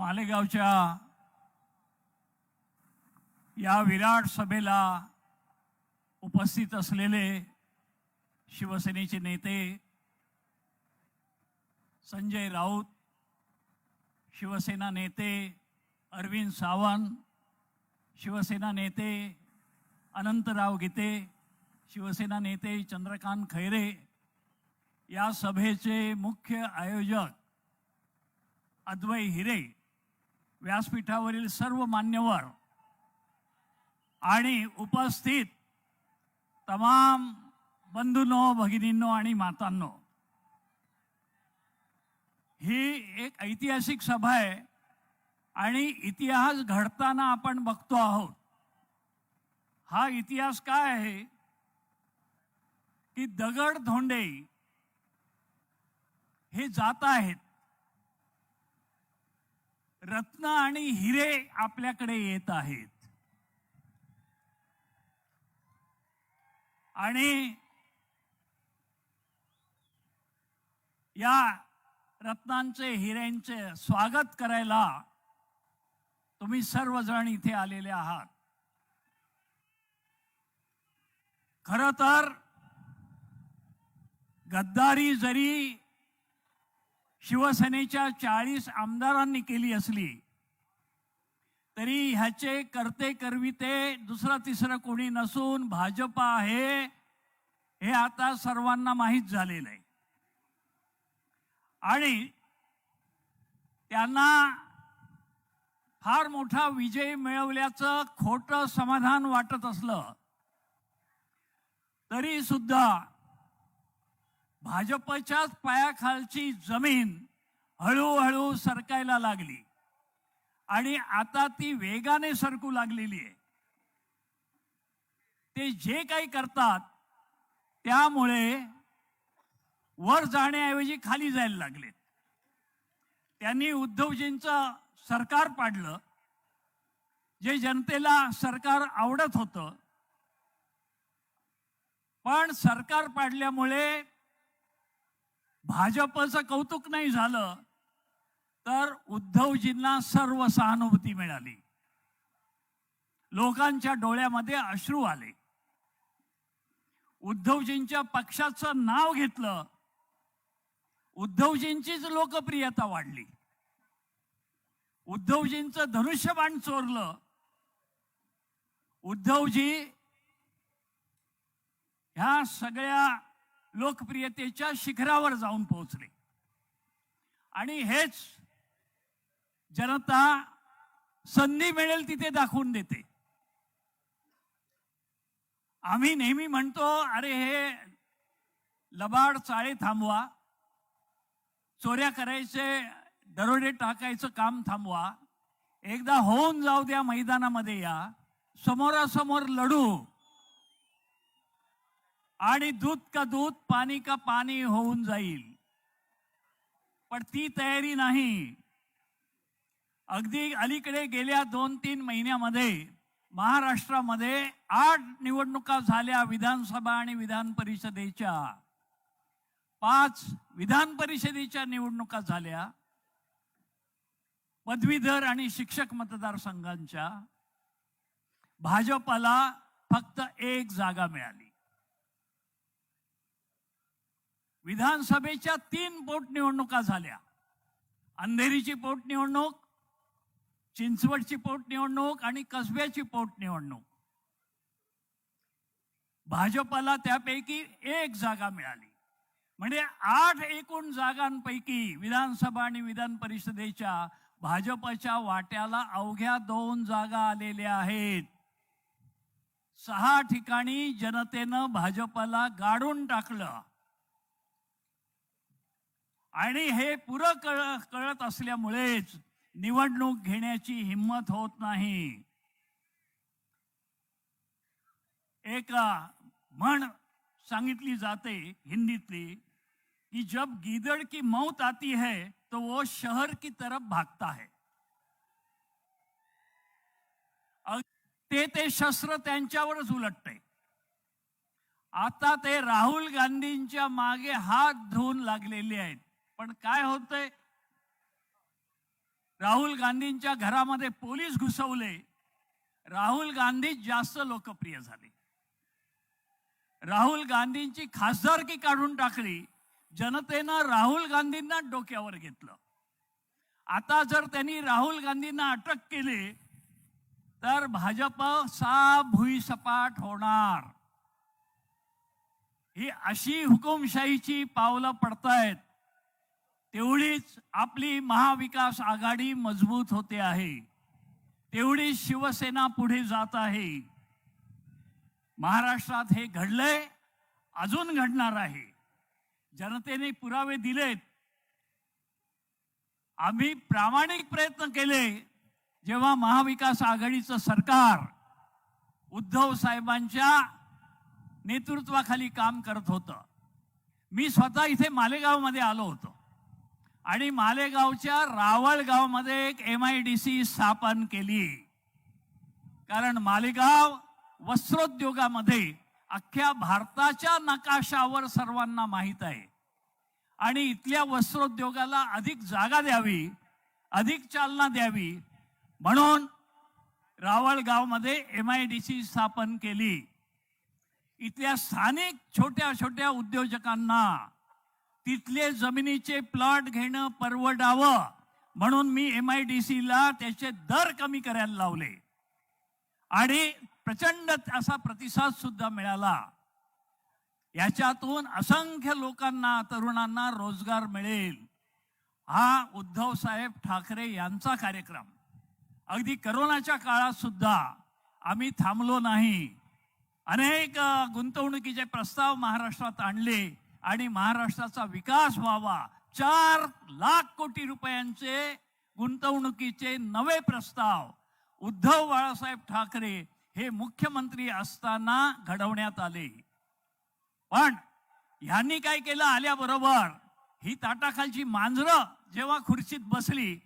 मालेगावच्या या विराट सभेला उपस्थित असलेले शिवसेनेचे नेते संजय राऊत, शिवसेना नेते अरविंद सावंत, शिवसेना नेते अनंतराव गीते, शिवसेना नेते चंद्रकांत खैरे, या सभेचे मुख्य आयोजक अद्वै हिरे, व्यासपीठावरील सर्व मान्यवर आणि उपस्थित तमाम बंधूंनो, भगिनींनो आणि मातांनो, ही एक ऐतिहासिक सभा आहे आणि इतिहास घडताना आपण बघतो आहोत. हा इतिहास काय आहे की दगड धोंडे हे जात आहेत, रत्न आणि हिरे आपल्याकडे येत आहेत आणि या रत्नांचे, हिऱ्यांचे स्वागत करायला तुम्ही सर्वजण इथे आलेले आहात. खरं तर गद्दारी जरी शिवसेनेच्या 40 आमदारांनी केली असली तरी ह्याचे करते करविते दुसरं तिसरं कोणी नसून भाजप आहे हे आता सर्वांना माहीत झालेलं आहे. आणि त्यांना फार मोठा विजय मिळवल्याचं खोटं समाधान वाटत असलं तरी सुद्धा भाजपच्याच पायाखालची जमीन हळूहळू सरकायला लागली आणि आता ती वेगाने सरकू लागलेली आहे. ते जे काही करतात त्यामुळे वर जाण्याऐवजी खाली जायला लागलेत. त्यांनी उद्धवजींचं सरकार पाडलं, जे जनतेला सरकार आवडत होतं, पण सरकार पाडल्यामुळे भाजपचं कौतुक नाही झालं तर उद्धवजींना सर्व सहानुभूती मिळाली. लोकांच्या डोळ्यामध्ये अश्रू आले. उद्धवजींच्या पक्षाचं नाव घेतलं, उद्धवजींचीच लोकप्रियता वाढली. उद्धवजींचं धनुष्यबाण चोरलं, उद्धवजी ह्या सगळ्या लोकप्रियतेच्या शिखरावर जाऊन पोहोचले. आणि हेच जनता संधी मिळेल तिथे दाखवून देते. आम्ही नेहमी म्हणतो, अरे हे लबाड चाळे थांबवा, चोऱ्या करायचे, दरोडे टाकायचं काम थांबवा, एकदा होऊन जाऊ द्या, मैदानामध्ये या, समोरासमोर लढू आणि दूध का दूध, पाणी का पाणी होऊन जाईल. पण ती तयारी नाही. अगदी अलीकडे गेल्या 2-3 महिन्यामध्ये महाराष्ट्रामध्ये 8 निवडणुका झाल्या, विधानसभा आणि विधान परिषदेच्या. 5 विधान परिषदेच्या निवडणुका झाल्या, पदवीधर आणि शिक्षक मतदारसंघांच्या. भाजपला फक्त 1 जागा मिळाली. विधानसभेच्या 3 पोटनिवडणुका झाल्या. अंधेरीची पोटनिवडणूक, चिंचवडची पोटनिवडणूक आणि कसब्याची पोटनिवडणूक. भाजपला त्यापैकी 1 जागा मिळाली. म्हणजे 8 एकूण जागांपैकी विधानसभा आणि विधान परिषदेच्या भाजपच्या वाट्याला अवघ्या 2 जागा आलेल्या आहेत. 6 ठिकाणी जनतेनं भाजपला गाडून टाकलं आणि हे पुरं कळत असल्यामुळेच निवडणूक घेण्याची हिम्मत होत नाही. एक म्हण सांगितली जाते हिंदीतली कि जब गीदड़ की मौत आती है तो वो शहर की तरफ भागता है. ते शस्त्र त्यांच्यावरच उलटते. आता ते राहुल गांधींच्या मागे हात धुवून लागलेले आहेत. पण काय होतंय, राहुल गांधींच्या घरामध्ये पोलीस घुसवले, राहुल गांधी जास्त लोकप्रिय झाले. राहुल गांधींची खासदारकी काढून टाकली, जनतेनं राहुल गांधींना डोक्यावर घेतलं. आता जर त्यांनी राहुल गांधींना अटक केली तर भाजप भुईसपाट होणार. ही अशी हुकुमशाहीची पावलं पडतायत, तेवढीच आपली महाविकास आघाडी मजबूत होते आहे, तेवढी शिवसेना पुढे जात आहे. महाराष्ट्रात हे घडलंय, अजून घडणार आहे. जनतेने पुरावे दिलेत. आम्ही प्रामाणिक प्रयत्न केले. जेव्हा महाविकास आघाडीचं सरकार उद्धव साहेबांच्या नेतृत्वाखाली काम करत होतं, मी स्वतः इथे मालेगावमध्ये आलो होतो आणि मालेगावच्या रावळगावमध्ये एक MIDC स्थापन केली. कारण मालेगाव वस्त्रोद्योगामध्ये अख्ख्या भारताच्या नकाशावर सर्वांना माहीत आहे आणि इथल्या वस्त्रोद्योगाला अधिक जागा द्यावी, अधिक चालना द्यावी म्हणून रावळगावमध्ये MIDC स्थापन केली. इथल्या स्थानिक छोट्या छोट्या उद्योजकांना तिथले जमिनीचे प्लॉट घेणं परवडावं म्हणून मी MIDCला त्याचे दर कमी करायला लावले आणि प्रचंड असा प्रतिसाद सुद्धा मिळाला. याच्यातून असंख्य लोकांना, तरुणांना रोजगार मिळेल. हा उद्धव साहेब ठाकरे यांचा कार्यक्रम. अगदी करोनाच्या काळात सुद्धा आम्ही थांबलो नाही. अनेक गुंतवणुकीचे प्रस्ताव महाराष्ट्रात आणले आणि महाराष्ट्राचा विकास व्हावा. 4 लाख कोटी रुपयांचे गुंतवणुकीचे नवे प्रस्ताव उद्धव बाळासाहेब ठाकरे हे मुख्यमंत्री असताना घडवण्यात आले. पण ह्यांनी काय केलं, आल्याबरोबर ही ताटाखालची मांजरं जेव्हा खुर्चीत बसली,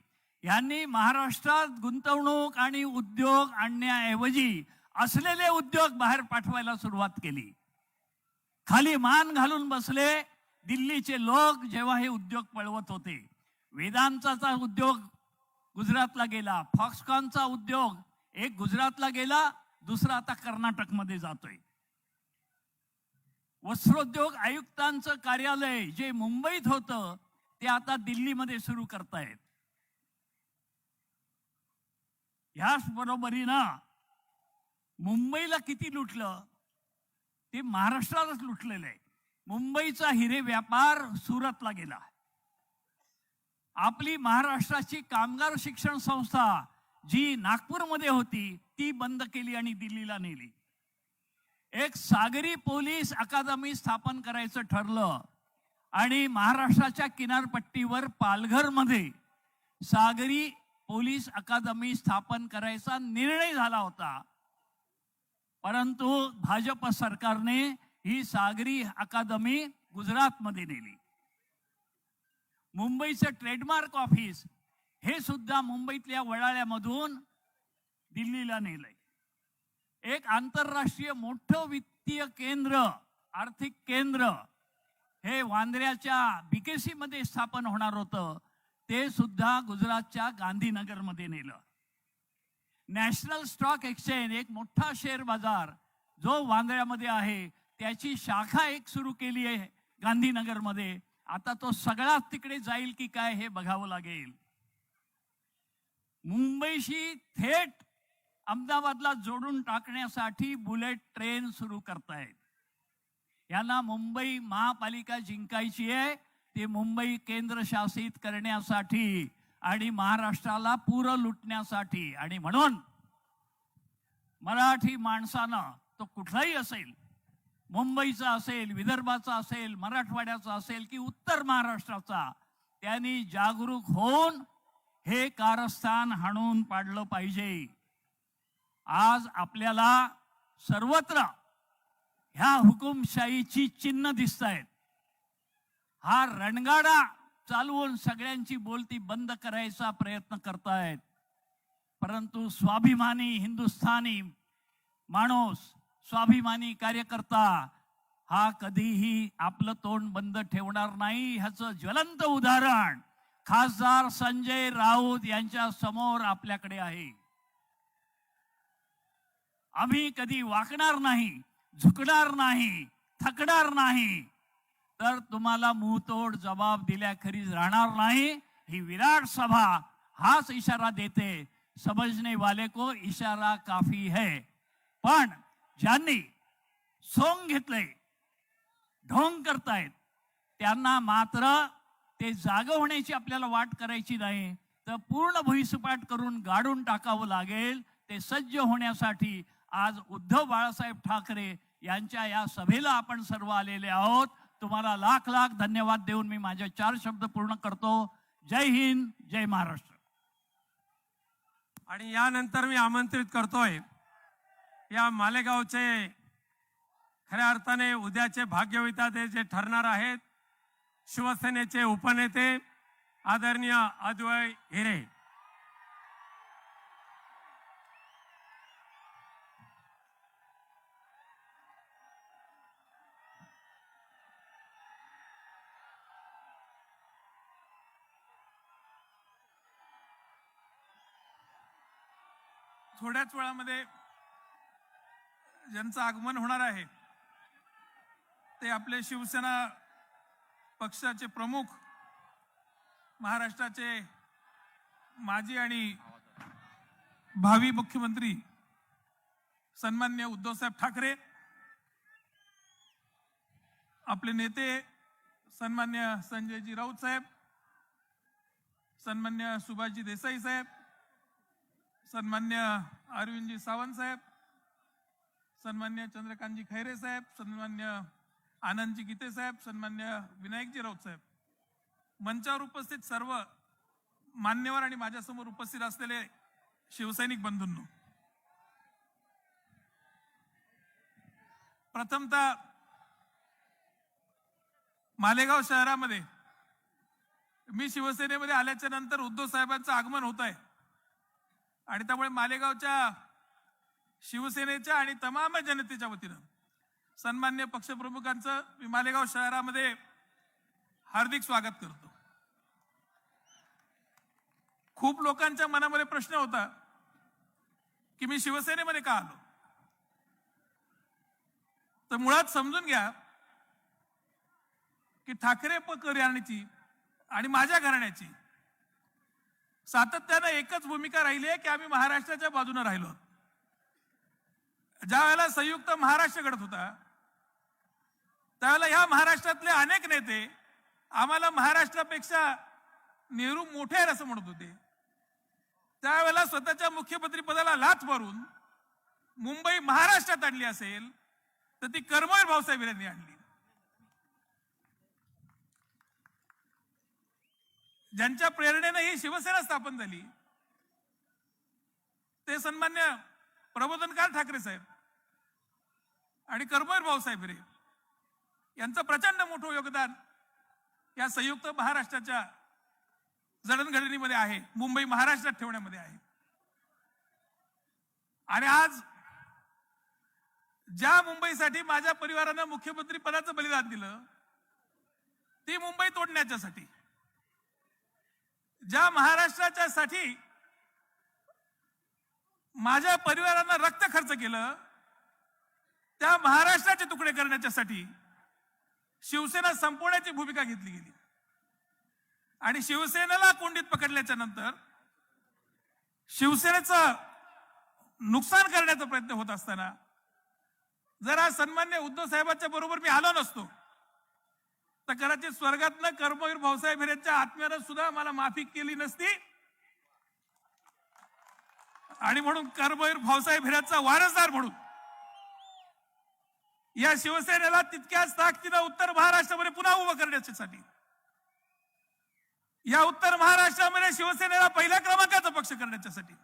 यांनी महाराष्ट्रात गुंतवणूक आणि उद्योग आणण्याऐवजी असलेले उद्योग बाहेर पाठवायला सुरुवात केली. खाली मान घालून बसले दिल्लीचे लोक जेव्हा हे उद्योग पळवत होते. वेदांताचा उद्योग गुजरातला गेला, फॉक्सकॉनचा उद्योग एक गुजरातला गेला, दुसरा आता कर्नाटकमध्ये जातोय. वस्त्रोद्योग आयुक्तांचं कार्यालय जे मुंबईत होतं ते आता दिल्लीमध्ये सुरू करतायत. याच बरोबरीनं मुंबईला किती लुटलं ते महाराष्ट्रालाच लुटलेलं आहे. मुंबईचा हिरे व्यापार सुरतला गेला. आपली महाराष्ट्राची कामगार शिक्षण संस्था जी नागपूरमध्ये होती ती बंद केली आणि दिल्लीला नेली. एक सागरी पोलीस अकादमी स्थापन करायचं ठरलं आणि महाराष्ट्राच्या किनारपट्टीवर पालघरमध्ये सागरी पोलीस अकादमी स्थापन करायचा निर्णय झाला होता. परंतु भाजप सरकारने ही सागरी अकादमी गुजरातमध्ये नेली. मुंबईचं ट्रेडमार्क ऑफिस हे सुद्धा मुंबईतल्या वडाळ्यामधून दिल्लीला नेलंय. एक आंतरराष्ट्रीय मोठं वित्तीय केंद्र, आर्थिक केंद्र हे वांद्र्याच्या BKC मध्ये स्थापन होणार होतं, ते सुद्धा गुजरातच्या गांधीनगरमध्ये नेलं. नॅशनल स्टॉक एक्सचेंज एक मोठा शेअर बाजार जो वांद्र्यामध्ये आहे त्याची शाखा एक सुरू केली आहे गांधीनगरमध्ये. आता तो सगळा तिकडे जाईल की काय हे बघावं लागेल. मुंबईशी थेट अहमदाबादला जोडून टाकण्यासाठी बुलेट ट्रेन सुरू करतायत. यांना मुंबई महापालिका जिंकायची आहे, ते मुंबई केंद्रशासित करण्यासाठी आणि महाराष्ट्राला पूर लुटण्यासाठी. आणि म्हणून मराठी माणसानं, तो कुठलाही असेल, मुंबईचा असेल, विदर्भाचा असेल, मराठवाड्याचा असेल की उत्तर महाराष्ट्राचा, त्यांनी जागरूक होऊन हे कारस्थान हाणून पाडलं पाहिजे. आज आपल्याला सर्वत्र ह्या हुकुमशाहीची चिन्ह दिसतायत. हा रणगाडा चालवून सगळ्यांची बोलती बंद करायचा प्रयत्न करतायत. परंतु स्वाभिमानी हिंदुस्थानी माणूस, स्वाभिमानी कार्यकर्ता हा कधीही आपलं तोंड बंद ठेवणार नाही. ह्याचं ज्वलंत उदाहरण खासदार संजय राऊत यांच्या समोर आपल्याकडे आहे. आम्ही कधी वाकणार नाही, झुकणार नाही, थकणार नाही, तर तुम्हाला मुंहतोड जबाब दिल्याखेरीज राहणार नाही. ही विराट सभा हाच इशारा देते. समझने वाले को इशारा काफी है. पण ज्यांनी सोंग घेतले, ढोंग करतायत, त्यांना मात्र ते जागे होण्याची आपल्याला वाट करायची नाही, तर पूर्ण भुईसपाट करून गाडून टाकावं लागेल. ते सज्ज होण्यासाठी आज उद्धव बाळासाहेब ठाकरे यांच्या या सभेला आपण सर्व आलेले आहोत. तुम्हाला लाख लाख धन्यवाद देऊन मी माझे 4 शब्द पूर्ण करतो. जय हिंद, जय महाराष्ट्र. आणि यानंतर मी आमंत्रित करतोय या मालेगावचे खऱ्या अर्थाने उद्याचे भाग्यविधाते जे ठरणार आहेत, शिवसेनेचे उपनेते आदरणीय अद्वै हिरे. थोड्याच वेळामध्ये ज्यांचं आगमन होणार आहे ते आपले शिवसेना पक्षाचे प्रमुख, महाराष्ट्राचे माजी आणि भावी मुख्यमंत्री सन्माननीय उद्धवसाहेब ठाकरे, आपले नेते सन्मान्य संजयजी राऊत साहेब, सन्मान्य सुभाषजी देसाई साहेब, सन्मान्य अरविंदजी सावंत साहेब, सन्मान्य चंद्रकांतजी खैरे साहेब, सन्मान्य आनंदजी गीते साहेब, सन्मान्य विनायकजी राऊत साहेब, मंचावर उपस्थित सर्व मान्यवर आणि माझ्यासमोर उपस्थित असलेले शिवसैनिक बंधूंनो, प्रथमतः मालेगाव शहरामध्ये मी शिवसेनेमध्ये आल्याच्या नंतर उद्धव साहेबांचं आगमन होत आहे आणि त्यामुळे मालेगावच्या शिवसेनेच्या आणि तमाम जनतेच्या वतीनं सन्मान्य पक्षप्रमुखांचं मी मालेगाव शहरामध्ये हार्दिक स्वागत करतो. खूप लोकांच्या मनामध्ये प्रश्न होता की मी शिवसेनेमध्ये का आलो. तर मुळात समजून घ्या की ठाकरे घराण्याची आणि माझ्या घराण्याची सातत्यानं एकच भूमिका राहिली आहे की आम्ही महाराष्ट्राच्या बाजूने राहिलो. ज्या वेळेला संयुक्त महाराष्ट्र घडत होता त्यावेळेला ह्या महाराष्ट्रातले अनेक नेते आम्हाला महाराष्ट्रापेक्षा नेहरू मोठे आहेत असं म्हणत होते. त्यावेळेला स्वतःच्या मुख्यमंत्री पदाला लाथ मारून मुंबई महाराष्ट्रात आणली असेल तर ती कर्मवीर भाऊसाहेब यांनी आणली. ज्यांच्या प्रेरणेने ही शिवसेना स्थापन झाली ते सन्मान्य प्रबोधनकार ठाकरे साहेब आणि कर्मवीर भाऊसाहेब हिरे यांचं प्रचंड मोठं योगदान या संयुक्त महाराष्ट्राच्या जडणघडणीमध्ये आहे, मुंबई महाराष्ट्रात ठेवण्यामध्ये आहे. आणि आज ज्या मुंबईसाठी माझ्या परिवारानं मुख्यमंत्री पदाचं बलिदान दिलं ती मुंबई तोडण्याच्यासाठी, ज्या महाराष्ट्राच्या साठी माझ्या परिवारानं रक्त खर्च केलं त्या महाराष्ट्राचे तुकडे करण्याच्यासाठी शिवसेना संपवण्याची भूमिका घेतली गेली. आणि शिवसेनेला कोंडीत पकडल्याच्या नंतर शिवसेनेचं नुकसान करण्याचा प्रयत्न होत असताना जर आज सन्मान्य उद्धव साहेबांच्या बरोबर मी आलो नसतो तर कदाचित स्वर्गातनं कर्मवीर भाऊसाहेब हिरेंच्या आत्म्यानं सुद्धा मला माफी केली नसती. आणि म्हणून कर्मवीर भाऊसाहेब हिरेंचा वारसदार म्हणून या शिवसेनेला तितक्याच ताकदीनं उत्तर महाराष्ट्रामध्ये पुन्हा उभं करण्यासाठी, या उत्तर महाराष्ट्रामध्ये शिवसेनेला पहिल्या क्रमांकाचा पक्ष करण्यासाठी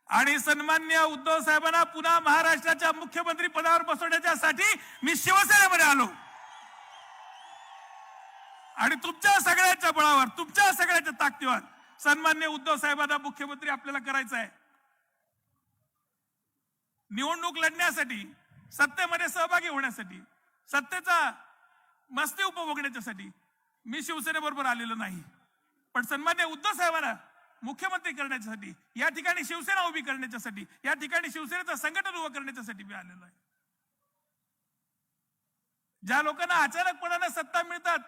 आणि सन्मान्य उद्धव साहेबांना पुन्हा महाराष्ट्राच्या मुख्यमंत्री पदावर बसवण्यासाठी मी शिवसेनेमध्ये आलो. आणि तुमच्या सगळ्यांच्या बळावर, तुमच्या सगळ्यांच्या ताकदीवर सन्मान्य उद्धव साहेबांना मुख्यमंत्री आपल्याला करायचं आहे. निवडणूक लढण्यासाठी, सत्तेमध्ये सहभागी होण्यासाठी, सत्तेचा मस्ती उपभोगण्यासाठी मी शिवसेनेबरोबर आलेलो नाही. पण सन्मान्य उद्धव साहेबांना मुख्यमंत्री करण्यासाठी, या ठिकाणी शिवसेना उभी करण्यासाठी, या ठिकाणी शिवसेनेचं संघटन उभं करण्यासाठी मी आलेलो आहे. ज्या लोकांना अचानकपणाने सत्ता मिळतात,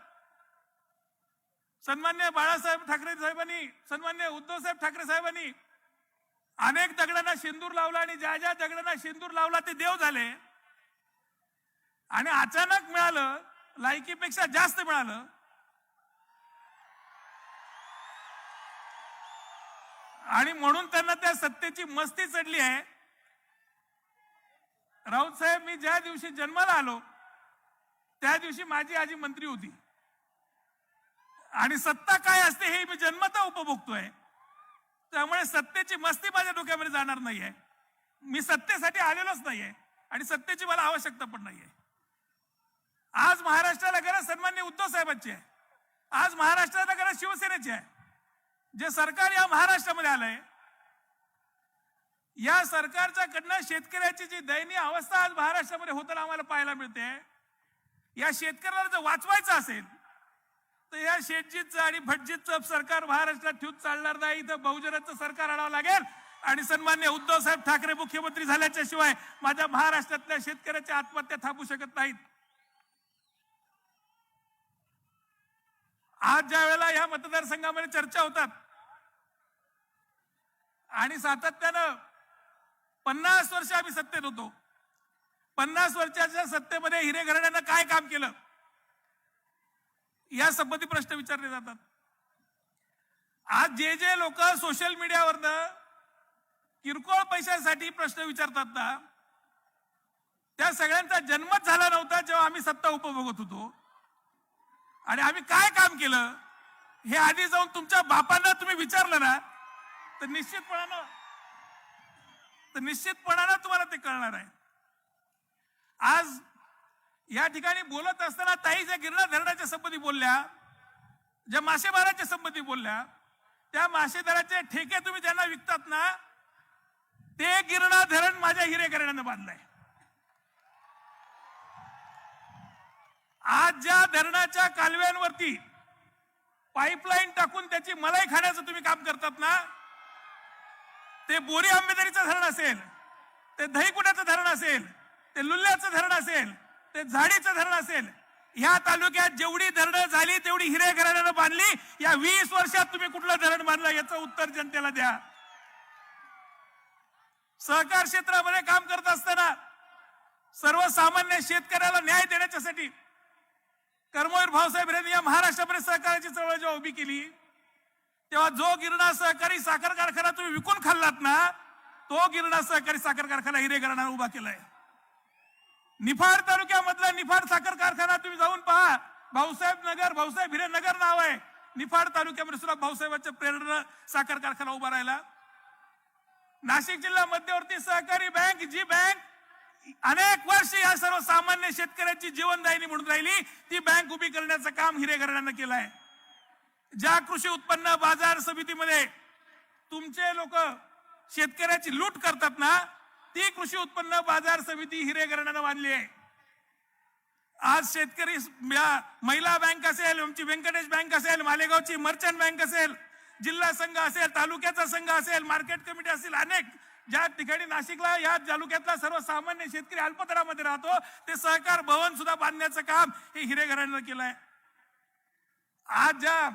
सन्मान्य बाळासाहेब ठाकरे साहेबांनी, सन्मान्य उद्धव साहेब ठाकरे साहेबांनी अनेक दगडांना सिंदूर लावला आणि ज्या ज्या दगडांना सिंदूर लावला ते देव झाले. आणि अचानक मिळालं, लायकीपेक्षा जास्त मिळालं. आणि म्हणून त्यांना त्या सत्तेची मस्ती चढली आहे. राऊत साहेब, मी ज्या दिवशी जन्माला आलो त्या दिवशी माझी आजी मंत्री होती आणि सत्ता काय असते हे मी जन्मता उपभोगतोय. त्यामुळे सत्तेची मस्ती माझ्या डोक्यामध्ये जाणार नाहीये. मी सत्तेसाठी आलेलोच नाहीये आणि सत्तेची मला आवश्यकता पण नाहीये. आज महाराष्ट्राला गरज सन्मान्य उद्धव साहेबांची आहे. आज महाराष्ट्राला गरज शिवसेनेची आहे. जे सरकार या महाराष्ट्रामध्ये आलंय, या सरकारच्या कडनं शेतकऱ्याची जी दयनीय अवस्था आज महाराष्ट्रामध्ये होताना आम्हाला पाहायला मिळते. या शेतकऱ्याला जर वाचवायचं असेल तर या शेटजीचं आणि भटजीचं सरकार महाराष्ट्रात ठेवून चालणार नाही. इथं बहुजनाचं सरकार आणावं लागेल आणि सन्मान्य उद्धव साहेब ठाकरे मुख्यमंत्री झाल्याच्या शिवाय माझ्या महाराष्ट्रातल्या शेतकऱ्याच्या आत्महत्या थांबू शकत नाहीत. आज ज्या वेळेला या मतदारसंघामध्ये चर्चा होतात आणि सातत्यानं 50 वर्ष आम्ही सत्तेत होतो, 50 वर्षाच्या सत्तेमध्ये हिरे घराण्यानं काय काम केलं या संबंधी प्रश्न विचारले जातात. आज जे जे लोक सोशल मीडियावरनं किरकोळ पैशासाठी प्रश्न विचारतात ना, त्या सगळ्यांचा जन्मच झाला नव्हता जेव्हा आम्ही सत्ता उपभोगत होतो. आणि आम्ही काय काम केलं हे आधी जाऊन तुमच्या बापांना तुम्ही विचारलं ना तर निश्चितपणानं तुम्हाला ते कळणार आहे. आज या ठिकाणी बोलत असताना ताई ज्या गिरणा धरणाच्या संबंधी बोलल्या, ज्या मासेमाराच्या संबंधी बोलल्या, त्या मासेदाराचे ठेके तुम्ही ज्यांना विकतात ना, ते गिरणा धरण माझ्या हिरेकरण्यानं बांधलंय. आज ज्या धरणाच्या कालव्यांवरती पाईपलाईन टाकून त्याची मलाई खाण्याचं तुम्ही काम करतात ना, ते बोरी आंबेदरीचं धरण असेल, ते दहीकुट्याचं धरण असेल, ते लुल्ल्याचं धरण असेल, ते झाडीचं धरण असेल, ह्या तालुक्यात जेवढी धरणं झाली तेवढी हिरे घराण्यानं बांधली. या 20 वर्षात तुम्ही कुठलं धरण बांधलं याचं उत्तर जनतेला द्या. सहकार क्षेत्रामध्ये काम करत असताना सर्वसामान्य शेतकऱ्याला न्याय देण्यासाठी कर्मवीर भाऊसाहेब यांनी या महाराष्ट्रामध्ये सहकाराची चळवळ जेव्हा उभी केली, तेव्हा जो गिरणा सहकारी साखर कारखाना तुम्ही विकून खाल्लात ना, तो गिरणा सहकारी साखर कारखाना हिरे घराण्यानं उभा केलाय. निफाड तालुक्यामधला निफाड साखर कारखाना तुम्ही जाऊन पहा. भाऊसाहेब नगर, भाऊसाहेब हिरे नगर नाव आहे. निफाड तालुक्यामध्ये सुद्धा भाऊसाहेबांच्या प्रेरणेनं साखर कारखाना उभा राहिला. नाशिक जिल्हा मध्यवर्ती सहकारी बँक, जी बँक अनेक वर्ष या सर्वसामान्य शेतकऱ्याची जीवनदायिनी म्हणून राहिली, ती बँक उभी करण्याचं काम हिरे घराण्यानं केलंय. ज्या कृषी उत्पन्न बाजार समितीमध्ये तुमचे लोक शेतकऱ्याची लूट करतात ना, ती कृषी उत्पन्न बाजार समिती हिरे घराण्यानं बांधली आहे. आज शेतकरी महिला बँक असेल, आमची व्यंकटेश बँक असेल, मालेगावची मर्चंट बँक असेल, जिल्हा संघ असेल, तालुक्याचा संघ असेल, मार्केट कमिटी असेल, अनेक ज्या ठिकाणी नाशिकला या तालुक्यातला सर्वसामान्य शेतकरी अल्पदरामध्ये राहतो, ते सहकार भवन सुद्धा बांधण्याचं काम हे हिरे घराण्यानं केलंय. आज ज्या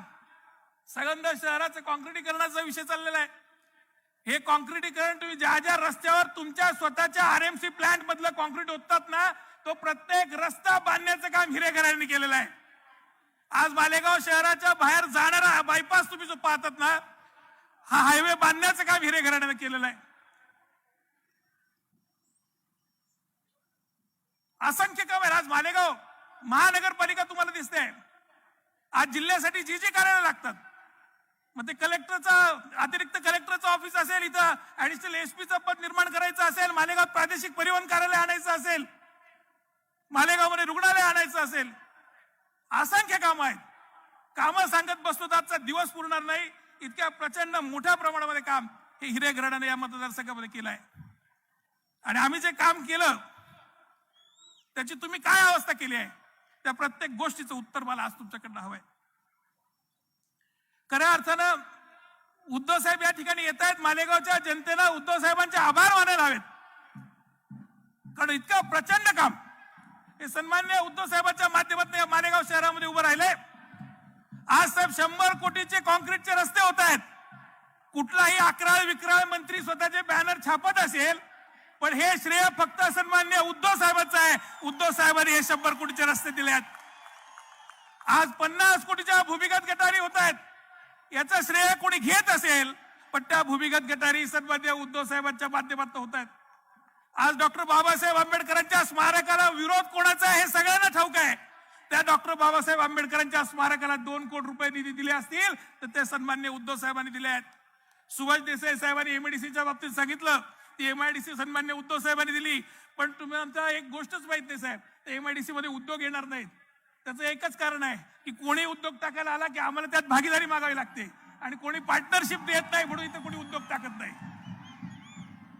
सगंध शहराचं कॉन्क्रिटीकरणाचा विषय चाललेला आहे, हे कॉन्क्रिटीकरण तुम्ही ज्या ज्या रस्त्यावर तुमच्या स्वतःच्या आरएमसी प्लांट मधलं कॉन्क्रीट ओततात ना, तो प्रत्येक रस्ता बांधण्याचं काम हिरे घराण्याने केलेलं आहे. आज मालेगाव शहराच्या बाहेर जाणारा बायपास तुम्ही जो पाहतात ना, हा हायवे बांधण्याचं काम हिरे घराण्याने केलेलं आहे. असंख्य काम आहे. आज मालेगाव महानगरपालिका तुम्हाला दिसते. आज जिल्ह्यासाठी जी जी कार्यालय लागतात, मग ते कलेक्टरचं, अतिरिक्त कलेक्टरचं ऑफिस असेल, इथं ऍडिशनल एसपीचं पद निर्माण करायचं असेल, मालेगाव प्रादेशिक परिवहन कार्यालय आणायचं असेल, मालेगावमध्ये रुग्णालय आणायचं असेल, असंख्य कामं आहेत. कामं सांगत बसतो तर आजचा दिवस पुरणार नाही. इतक्या प्रचंड मोठ्या प्रमाणामध्ये काम हे हिरे घराण्याने या मतदारसंघामध्ये केलं आहे. आणि आम्ही जे काम केलं त्याची तुम्ही काय अवस्था केली आहे, त्या प्रत्येक गोष्टीचं उत्तर मला आज तुमच्याकडनं हवंय. खऱ्या अर्थानं उद्धव साहेब या ठिकाणी येत आहेत. मालेगावच्या जनतेला उद्धव साहेबांचे आभार मानायला हवेत, कारण इतकं प्रचंड काम हे सन्मान्य उद्धव साहेबांच्या माध्यमातून या मालेगाव शहरामध्ये उभं राहिले. आज साहेब 100 कोटीचे कॉन्क्रीटचे रस्ते होत आहेत. कुठलाही अकराळ विक्राळ मंत्री स्वतःचे बॅनर छापत असेल, पण हे श्रेय फक्त सन्मान्य उद्धव साहेबांचं आहे. उद्धव साहेबांनी हे 100 कोटीचे रस्ते दिले आहेत. आज 50 कोटीच्या भूमिगत गटारी होत आहेत. याचं श्रेय कोणी घेत असेल, पण त्या भूमिगत गटारी सन्मान्य उद्धव साहेबांच्या माध्यमातून होत आहेत. आज डॉक्टर बाबासाहेब आंबेडकरांच्या स्मारकाला विरोध कोणाचा आहे हे सगळ्यांना ठाऊक आहे. त्या डॉक्टर बाबासाहेब आंबेडकरांच्या स्मारकाला 2 कोटी रुपये निधी दिले असतील तर ते सन्मान्य उद्धव साहेबांनी दिले आहेत. सुभाष देसाई साहेबांनी एमआयडीसीच्या बाबतीत सांगितलं, ती एमआयडीसी सन्मान्य उद्धव साहेबांनी दिली. पण तुम्ही आमचा एक गोष्टच माहित नाही साहेब, एमआयडीसी मध्ये उद्योग येणार नाहीत. त्याचं एकच कारण आहे की कोणी उद्योग टाकायला आला की आम्हाला त्यात भागीदारी मागावी लागते, आणि कोणी पार्टनरशिप देत नाही म्हणून इथे कोणी उद्योग टाकत नाही.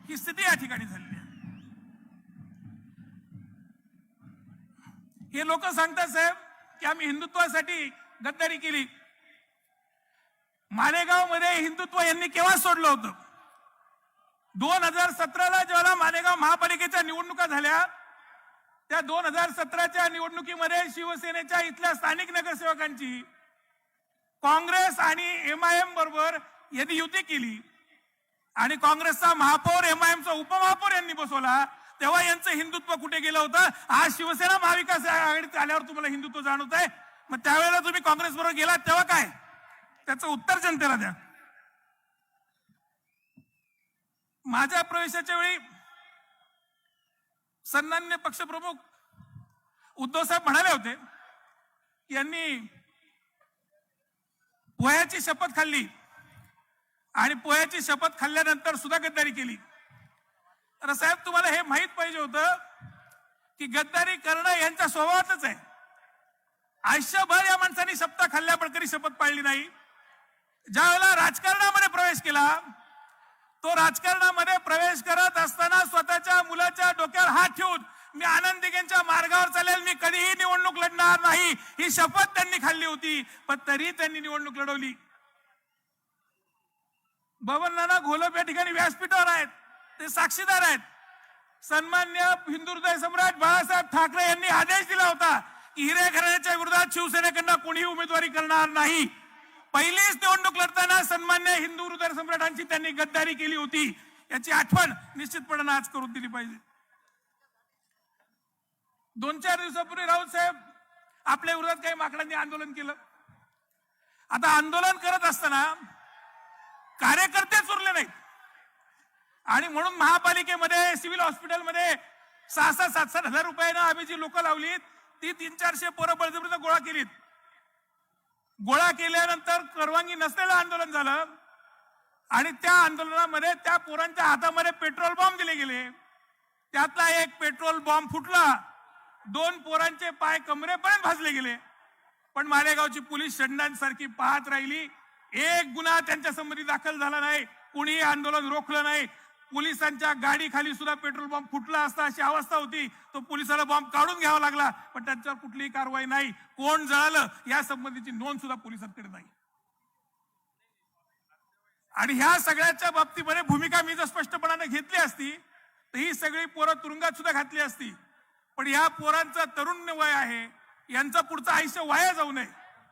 ही स्थिती या ठिकाणी झालेली आहे. हे लोक सांगतात साहेब की आम्ही हिंदुत्वासाठी गद्दारी केली. मालेगाव मध्ये हिंदुत्व यांनी केव्हा सोडलं होतं? 2017ला जेव्हा मालेगाव महापालिकेच्या निवडणुका झाल्या, त्या 2017च्या निवडणुकीमध्ये शिवसेनेच्या इथल्या स्थानिक नगरसेवकांची काँग्रेस आणि एमआयएम बरोबर यांनी युती केली, आणि काँग्रेसचा महापौर एमआयएमचा उपमहापौर यांनी बसवला. तेव्हा यांचं हिंदुत्व कुठे गेलं होतं? आज शिवसेना महाविकास आघाडीत आल्यावर तुम्हाला हिंदुत्व जाणवत आहे. मग त्यावेळेला तुम्ही काँग्रेस बरोबर गेलात तेव्हा काय? त्याचं उत्तर जनतेला द्या. माझ्या प्रवेशाच्या वेळी सन्मान्य पक्षप्रमुख उद्धव साहेब म्हणाले होते की यांनी पोह्याची शपथ खाल्ली, आणि पोह्याची शपथ खाल्ल्यानंतर सुद्धा गद्दारी केली. तर साहेब तुम्हाला हे माहित पाहिजे होतं की गद्दारी करणं यांच्या स्वभावातच आहे. आयुष्यभर या माणसांनी शपथ खाल्ल्या पण कधी शपथ पाळली नाही. ज्या वेळेला राजकारणामध्ये प्रवेश केला, तो राजकारणामध्ये प्रवेश करत असताना स्वतःच्या मुलाच्या डोक्यावर हात ठेवून मी आनंद दिघेंच्या मार्गावर चालेल, मी कधीही निवडणूक लढणार नाही, ही शपथ त्यांनी खाल्ली होती. पण तरी त्यांनी निवडणूक लढवली. बबन नाना घोलप या ठिकाणी व्यासपीठावर आहेत, ते साक्षीदार आहेत. सन्मान्य हिंदू हृदय सम्राट बाळासाहेब ठाकरे यांनी आदेश दिला होता की हिरे घराण्याच्या विरोधात शिवसेनेकडनं कोणीही उमेदवारी करणार नाही. पहिलीच निवडणूक लढताना सन्मान्य हिंदू हृदय सम्राटांची त्यांनी गद्दारी केली होती. याची आठवण निश्चितपणे आज करून दिली पाहिजे. 2-4 दिवसापूर्वी राऊत साहेब आपल्या विरोधात काही माकडांनी आंदोलन केलं. आता आंदोलन करत असताना कार्यकर्तेच उरले नाहीत, आणि म्हणून महापालिकेमध्ये सिव्हिल हॉस्पिटलमध्ये 6-7 हजार रुपयानं आम्ही जी लोक लावलीत ती 300-400 पोरं बळजबरीनं गोळा केलीत. गोळा केल्यानंतर परवानगी नसलेलं आंदोलन झालं, आणि त्या आंदोलनामध्ये त्या पोरांच्या हातामध्ये पेट्रोल बॉम्ब दिले गेले. त्यातला एक पेट्रोल बॉम्ब फुटला, 2 पोरांचे पाय कमरेपर्यंत भाजले गेले. पण मालेगावची पोलीस षडयंत्रासारखी पाहत राहिली. एक गुन्हा त्यांच्या संबंधी दाखल झाला नाही, कुणीही आंदोलन रोखलं नाही. पोलिसांच्या गाडी खाली सुद्धा पेट्रोल बॉम्ब फुटला असता अशी अवस्था होती. तो पोलिसाला बॉम्ब काढून घ्यावा लागला, पण त्यांच्यावर कुठलीही कारवाई नाही. कोण जळालं या संबंधीची नोंद सुद्धा पोलिसांकडे नाही. आणि ह्या सगळ्याच्या बाबतीमध्ये भूमिका मी जर स्पष्टपणाने घेतली असती तर ही सगळी पोरं तुरुंगात सुद्धा घातली असती. पण या पोरांचं तरुण वय आहे, यांचं पुढचं आयुष्य वाया जाऊ नये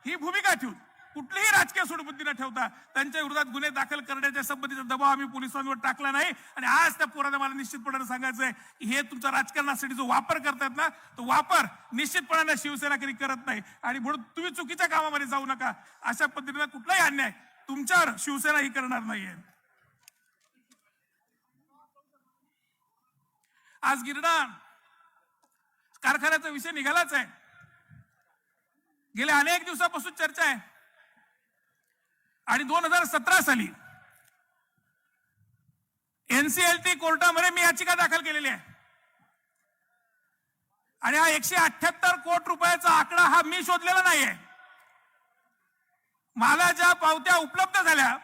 ही भूमिका ठेवून कुठलीही राजकीय सूडबुद्धी न ठेवता त्यांच्या विरोधात गुन्हे दाखल करण्याच्या संबंधीचा दबाव आम्ही पोलिसांवर टाकला नाही. आणि आज त्या पोरांना मला निश्चितपणे सांगायचंय की हे तुमचा राजकारणासाठी जो वापर करतात ना, तो वापर निश्चितपणाने शिवसेना कधी करत नाही. आणि म्हणून तुम्ही चुकीच्या कामामध्ये जाऊ नका. अशा पद्धतीने कुठलाही अन्याय तुमच्यावर शिवसेना ही करणार नाहीये. आज गिरणा कारखान्याचा विषय निघालाच आहे. गेल्या अनेक दिवसापासून चर्चा आहे, आणि 2017 साली एनसीएलटी कोर्टामध्ये मी याचिका दाखल केलेली आहे. आणि हा 178 कोटी रुपयाचा आकडा हा मी शोधलेला नाहीये. मला ज्या पावत्या उपलब्ध झाल्या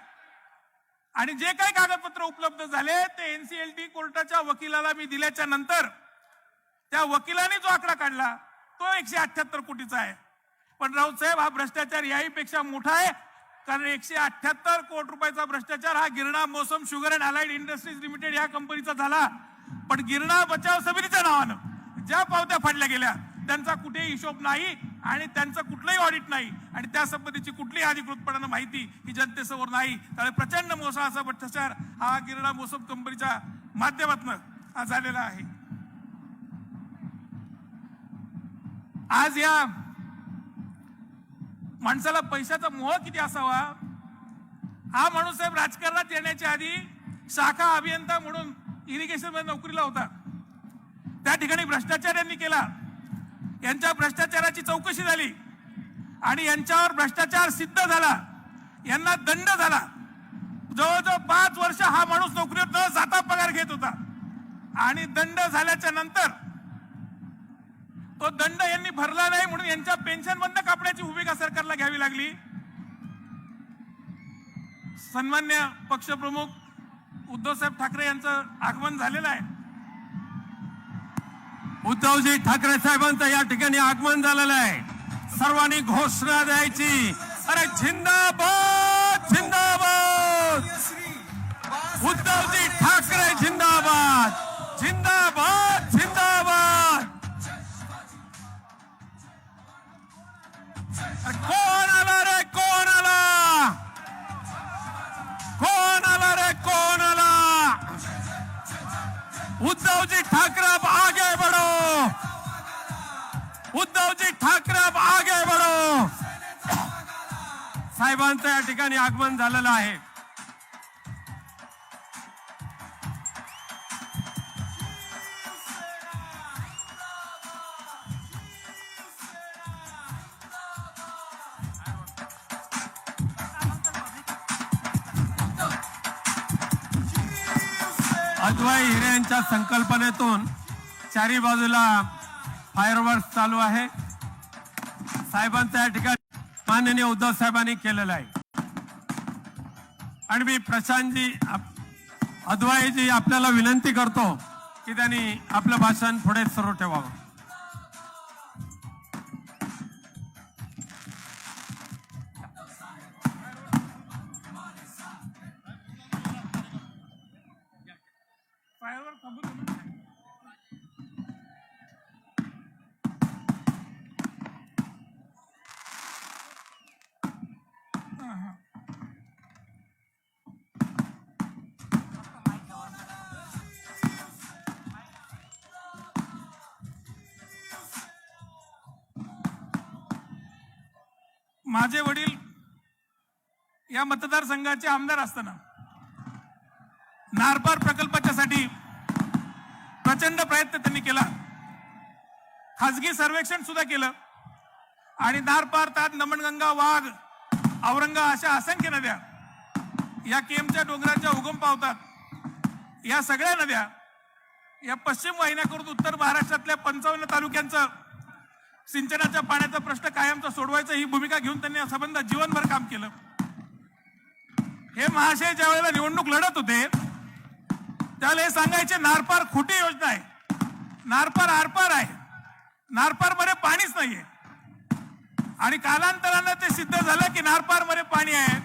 आणि जे काही कागदपत्र उपलब्ध झाले ते एनसीएलटी कोर्टाच्या वकिलाला मी दिल्याच्या नंतर त्या वकिलाने जो आकडा काढला तो 178 कोटीचा आहे. पण राऊत साहेब, हा भ्रष्टाचार याहीपेक्षा मोठा आहे. कारण 178 कोटी रुपयाचा भ्रष्टाचार हा गिरणा मोसम sugar and allied industries limited या कंपनीचा झाला. पण गिरणा बचाव समितीच्या नावानं ज्या पावत्या फाडल्या गेल्या त्यांचा कुठेही हिशोब नाही आणि त्यांचं कुठलंही ऑडिट नाही आणि त्या संबंधीची कुठलीही अधिकृतपणानं माहिती ही जनतेसमोर नाही. त्यामुळे प्रचंड मोठा असा भ्रष्टाचार हा गिरणा मोसम कंपनीच्या माध्यमातून हा झालेला आहे. आज या माणसाला पैशाचा मोह किती असावा. हा माणूस साहेब राजकारणात येण्याच्या आधी शाखा अभियंता म्हणून इरिगेशन मध्ये नोकरीला होता. त्या ठिकाणी भ्रष्टाचार यांनी केला. यांच्या भ्रष्टाचाराची चौकशी झाली आणि यांच्यावर भ्रष्टाचार सिद्ध झाला. यांना दंड झाला. जवळजवळ 5 वर्ष हा माणूस नोकरीवर न जाता पगार घेत होता आणि दंड झाल्याच्या नंतर तो दंड यांनी भरला नाही म्हणून यांच्या पेन्शन बंद कापण्याची भूमिका सरकारला घ्यावी लागली. सन्मान्य पक्षप्रमुख उद्धवसाहेब ठाकरे यांचं आगमन झालेलं आहे. उद्धवजी ठाकरे साहेबांचं या ठिकाणी आगमन झालेलं आहे. सर्वांनी घोषणा द्यायची. अरे जिंदाबाद जिंदाबाद उद्धवजी ठाकरे जिंदाबाद जिंदाबाद जिंदाबाद. कोण आला रे कोण आला कोण आला रे कोण आला. उद्धवजी ठाकरे अब आगे बढ़ो. उद्धवजी ठाकरे अब आगे बढ़ो. साहेबांचं या ठिकाणी आगमन झालेलं आहे. अद्वैत हिरे यांच्या संकल्पनेतून चारी बाजूला फायरवर्क्स चालू आहे. साहेबांचं या ठिकाणी माननीय उद्धव साहेबांनी केलेलं आहे. आणि मी प्रशांतजी अद्वैतजी आपल्याला विनंती करतो की त्यांनी आपलं भाषण पुढे सुरू ठेवावं. माझे वडील या मतदारसंघाचे आमदार असताना नारपार प्रकल्पाच्यासाठी प्रचंड प्रयत्न त्यांनी केला. खासगी सर्वेक्षण सुद्धा केलं आणि नारपार, तात, नमनगंगा, वाघ, औरंगा अशा असंख्य नद्या या केमच्या डोंगराच्या उगम पावतात. या सगळ्या नद्या या पश्चिम वाहिन्या करून उत्तर महाराष्ट्रातल्या 55 तालुक्यांचं सिंचनाच्या पाण्याचा प्रश्न कायमचा सोडवायचा ही भूमिका घेऊन त्यांनी संबंध जीवनभर काम केलं. हे महाशय ज्या वेळेला निवडणूक लढत होते त्यावेळेला हे सांगायचे नारपार खोटी योजना आहे, नारपार आरपार आहे, नारपार मध्ये पाणीच नाहीये. आणि कालांतरानं ते सिद्ध झालं की नारपार मध्ये पाणी आहे.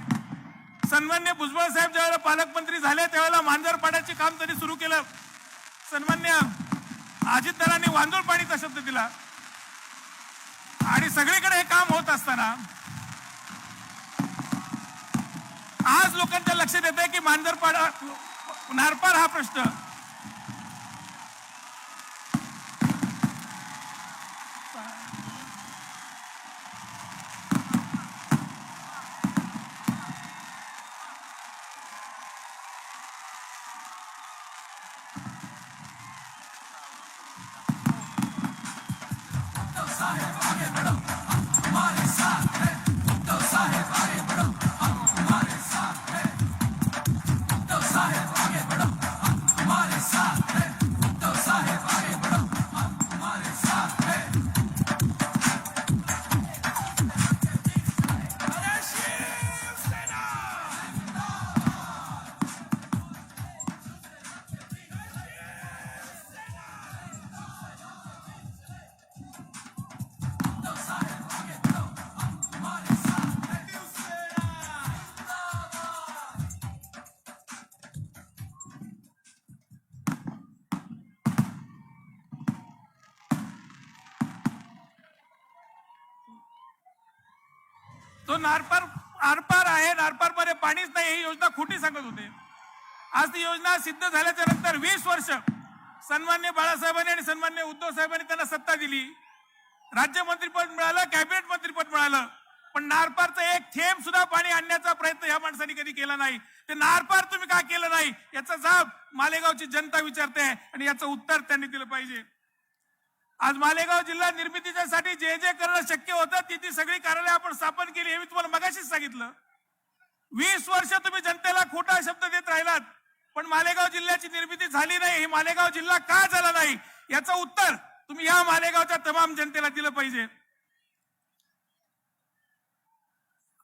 सन्मान्य भुजबळ साहेब ज्यावेळेला पालकमंत्री झाले त्यावेळेला मांजर पाण्याचे काम त्यांनी सुरू केलं. सन्मान्य अजितदारांनी वांजोळ पाणीचा शब्द दिला आणि सगळीकडे हे काम होत असताना आज लोकांच्या लक्षात येत आहे की मांजरपाडा नारपार हा प्रश्न नारपार आरपार आहे, नारपार मध्ये पाणीच नाही ही योजना खोटी सांगत होते. आज ती योजना सिद्ध झाल्याच्या नंतर 20 वर्ष सन्मान्य बाळासाहेबांनी आणि सन्मान्य उद्धव साहेबांनी त्यांना सत्ता दिली, राज्य मंत्रिपद मिळालं, कॅबिनेट मंत्रिपद मिळालं, पण नारपारचं एक थेंब सुद्धा पाणी आणण्याचा प्रयत्न या माणसांनी कधी केला नाही. ते नारपार तुम्ही का केलं नाही याचा जाब मालेगावची जनता विचारते आणि याचं उत्तर त्यांनी दिलं पाहिजे. आज मालेगाव जिल्हा निर्मितीसाठी जे जे करणं शक्य होतं ती सगळी कार्यालय आपण स्थापन केली हे मी तुम्हाला मगाशीच सांगितलं. 20 वर्ष तुम्ही जनतेला खोटा शब्द देत राहिलात, पण मालेगाव जिल्ह्याची निर्मिती झाली नाही. ही मालेगाव जिल्हा का झाला नाही याचं उत्तर तुम्ही या मालेगावच्या तमाम जनतेला दिलं पाहिजे.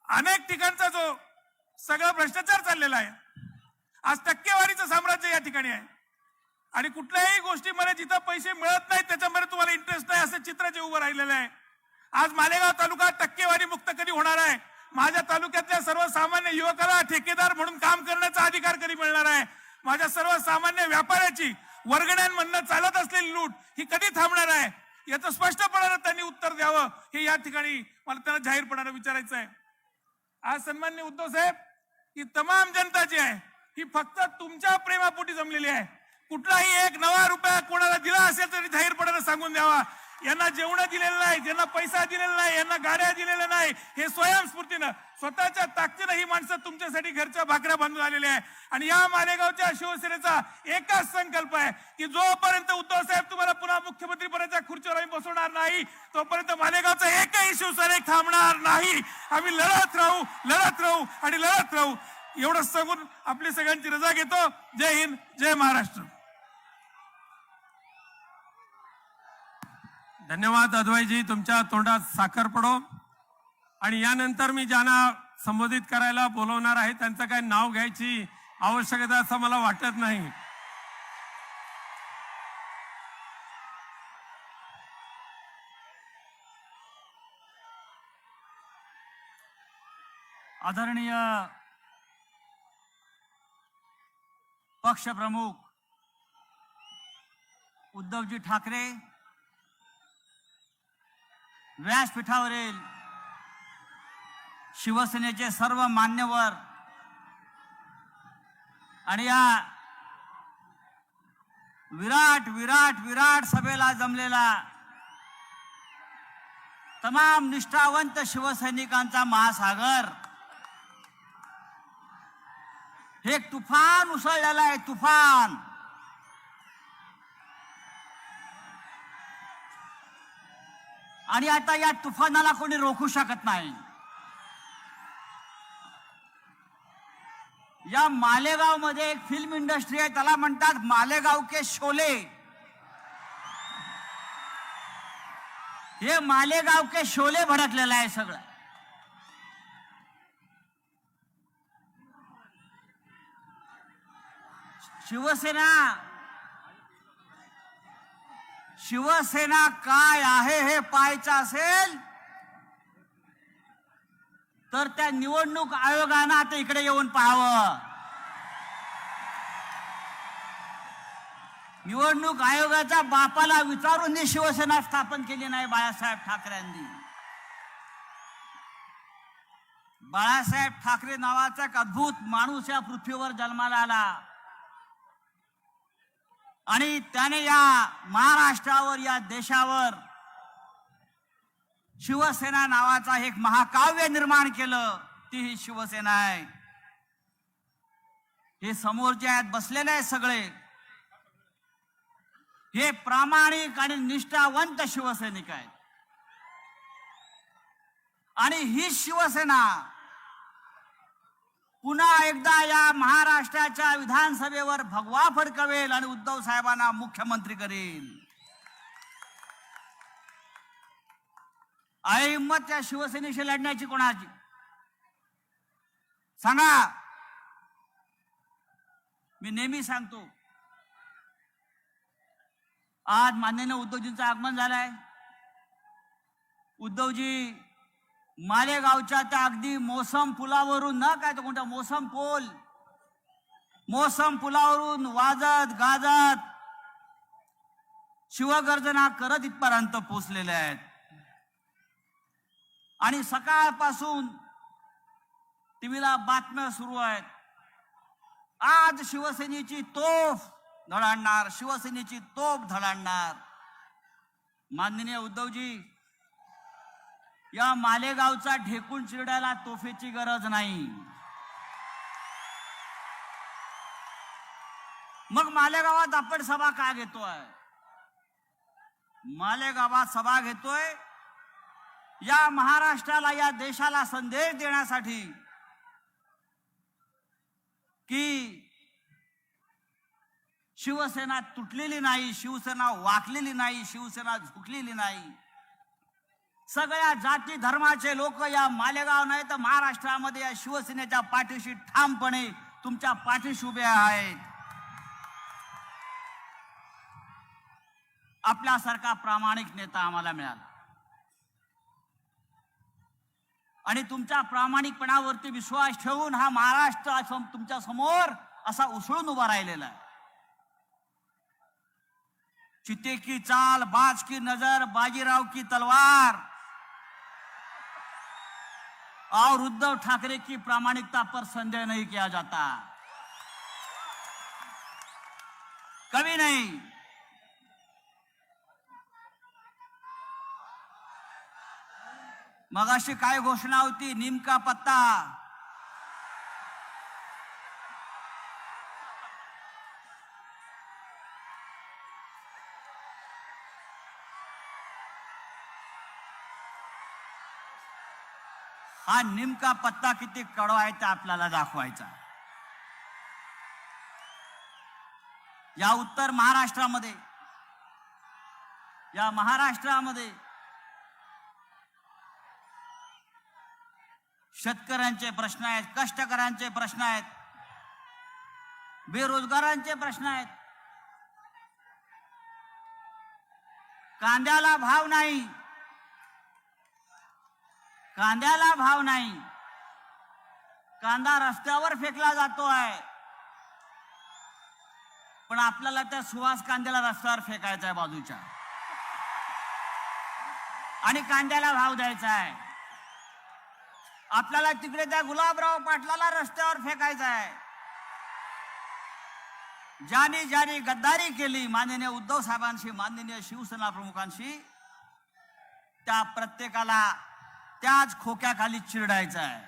अनेक ठिकाणचा जो सगळा भ्रष्टाचार चाललेला आहे, आज टक्केवारीचं साम्राज्य या ठिकाणी आहे आणि कुठल्याही गोष्टीमध्ये जिथं पैसे मिळत नाहीत त्याच्यामध्ये तुम्हाला इंटरेस्ट नाही असं चित्र जे उभं राहिलेलं आहे. आज मालेगाव तालुका टक्केवारी मुक्त कधी होणार आहे? माझ्या तालुक्यातल्या सर्वसामान्य युवकाला ठेकेदार म्हणून काम करण्याचा अधिकार कधी मिळणार आहे? माझ्या सर्वसामान्य व्यापाऱ्याची वर्गण्यांमधनं चालत असलेली लूट ही कधी थांबणार आहे? याचं स्पष्टपणानं त्यांनी उत्तर द्यावं हे या ठिकाणी मला त्यांना जाहीरपणानं विचारायचं आहे. आज सन्मान्य उद्धव साहेब, ही तमाम जनता जी आहे ही फक्त तुमच्या प्रेमापोटी जमलेली आहे. कुठलाही एक नवा रुपया कोणाला दिला असेल तरी जाहीरपणानं सांगून द्यावा. यांना जेवण दिलेलं नाही, यांना पैसा दिलेला नाही, यांना गाड्या दिलेल्या नाही, हे स्वयंस्फूर्तीनं स्वतःच्या ताकदीनं ही माणसं तुमच्यासाठी घरच्या भाकऱ्या बांधून आलेले आहे. आणि या मालेगावच्या शिवसेनेचा एकच संकल्प आहे की जोपर्यंत उद्धव साहेब तुम्हाला पुन्हा मुख्यमंत्रीपदाच्या खुर्चीवर आम्ही बसवणार नाही तोपर्यंत मालेगावचा एकही शिवसैनिक थांबणार नाही. आम्ही लढत राहू, लढत राहू आणि लढत राहू. एवढंच सांगून आपली सगळ्यांची रजा घेतो. जय हिंद, जय महाराष्ट्र. धन्यवाद अद्वैजी, तुमच्या तोंडात साखर पडो. आणि यानंतर मी ज्यांना संबोधित करायला बोलवणार आहे त्यांचं काही नाव घ्यायची आवश्यकता असं मला वाटत नाही. आदरणीय पक्षप्रमुख उद्धवजी ठाकरे, व्यासपीठावरील शिवसेनेचे सर्व मान्यवर आणि या विराट विराट विराट सभेला जमलेला तमाम निष्ठावंत शिवसैनिकांचा महासागर, हे एक तुफान उसळलेला आहे, तुफान. आणि आता या तुफानाला कोणी रोखू शकत नाही. या मालेगाव मध्ये एक फिल्म इंडस्ट्री आहे, त्याला म्हणतात मालेगाव के शोले. हे मालेगाव के शोले भडकलेलं आहे सगळं. शिवसेना काय आहे हे पाहायचं असेल तर त्या निवडणूक आयोगानं आता इकडे येऊन पाहावं. निवडणूक आयोगाच्या बापाला विचारून शिवसेना स्थापन केली नाही बाळासाहेब ठाकरेंनी. बाळासाहेब ठाकरे नावाचा एक अद्भुत माणूस या पृथ्वीवर जन्माला आला आणि त्याने या महाराष्ट्रावर, या देशावर शिवसेना नावाचा एक महाकाव्य निर्माण केलं. ती ही शिवसेना आहे. हे समोर जे आहेत बसलेले आहेत सगळे, हे प्रामाणिक आणि निष्ठावंत शिवसैनिक आहेत. आणि ही शिवसेना पुन्हा एकदा या महाराष्ट्राच्या विधानसभेवर भगवा फडकवेल आणि उद्धव साहेबांना मुख्यमंत्री करेल. आहे हिंमत या शिवसेनेशी लढण्याची कोणाची? सांगा. मी नेहमी सांगतो, आज माननीय उद्धवजींचं आगमन झालंय. उद्धवजी मालेगावच्या त्या अगदी मोसम पुलावरून, न काय तो कोणता मोसम पुलावरून वाजत गाजत शिवगर्जना करत इथपर्यंत पोहोचलेले आहेत. आणि सकाळपासून टीव्हीला बातम्या सुरू आहेत. आज शिवसेनेची तोफ धडाडणार, शिवसेनेची तोफ धडाडणार. माननीय उद्धवजी, या मालेगावचा ढेकून चिरडायला तोफेची गरज नाही. मग मालेगावात आपण सभा का घेतोय? मालेगावात सभा घेतोय या महाराष्ट्राला, या देशाला संदेश देण्यासाठी की शिवसेना तुटलेली नाही, शिवसेना वाकलेली नाही, शिवसेना झुकलेली नाही. सगळ्या जाती धर्माचे लोक या मालेगाव नाही तर महाराष्ट्रामध्ये या शिवसेनेच्या पाठीशी ठामपणे तुमच्या पाठीशी उभे आहेत. आपल्यासारखा प्रामाणिक नेता आम्हाला मिळाला आणि तुमच्या प्रामाणिकपणावरती विश्वास ठेवून हा महाराष्ट्र तुमच्या समोर असा उसळून उभा राहिलेला आहे. चिते की चाल, बाज की नजर, बाजीराव की तलवार और उद्धव ठाकरे की प्रामाणिकता पर संदेह नहीं किया जाता, कभी नहीं. मगाशी काय घोषणा होती? नीम का पत्ता. हा निमका पत्ता किती कडवा आहे ते आपल्याला दाखवायचा. या उत्तर महाराष्ट्रामध्ये, या महाराष्ट्रामध्ये शेतकऱ्यांचे प्रश्न आहेत, कष्टकऱ्यांचे प्रश्न आहेत, बेरोजगारांचे प्रश्न आहेत. कांद्याला भाव नाही, कांद्याला भाव नाही. कांदा रस्त्यावर फेकला जातोय, पण आपल्याला त्या सुहास कांद्याला रस्त्यावर फेकायचा आहे बाजूच्या, आणि कांद्याला भाव द्यायचा आहे. आपल्याला तिकडे त्या गुलाबराव पाटलाला रस्त्यावर फेकायचा आहे. ज्याने ज्याने गद्दारी केली माननीय उद्धव साहेबांशी, माननीय शिवसेना प्रमुखांशी, त्या प्रत्येकाला त्याच खोक्याखाली चिरडायचं आहे.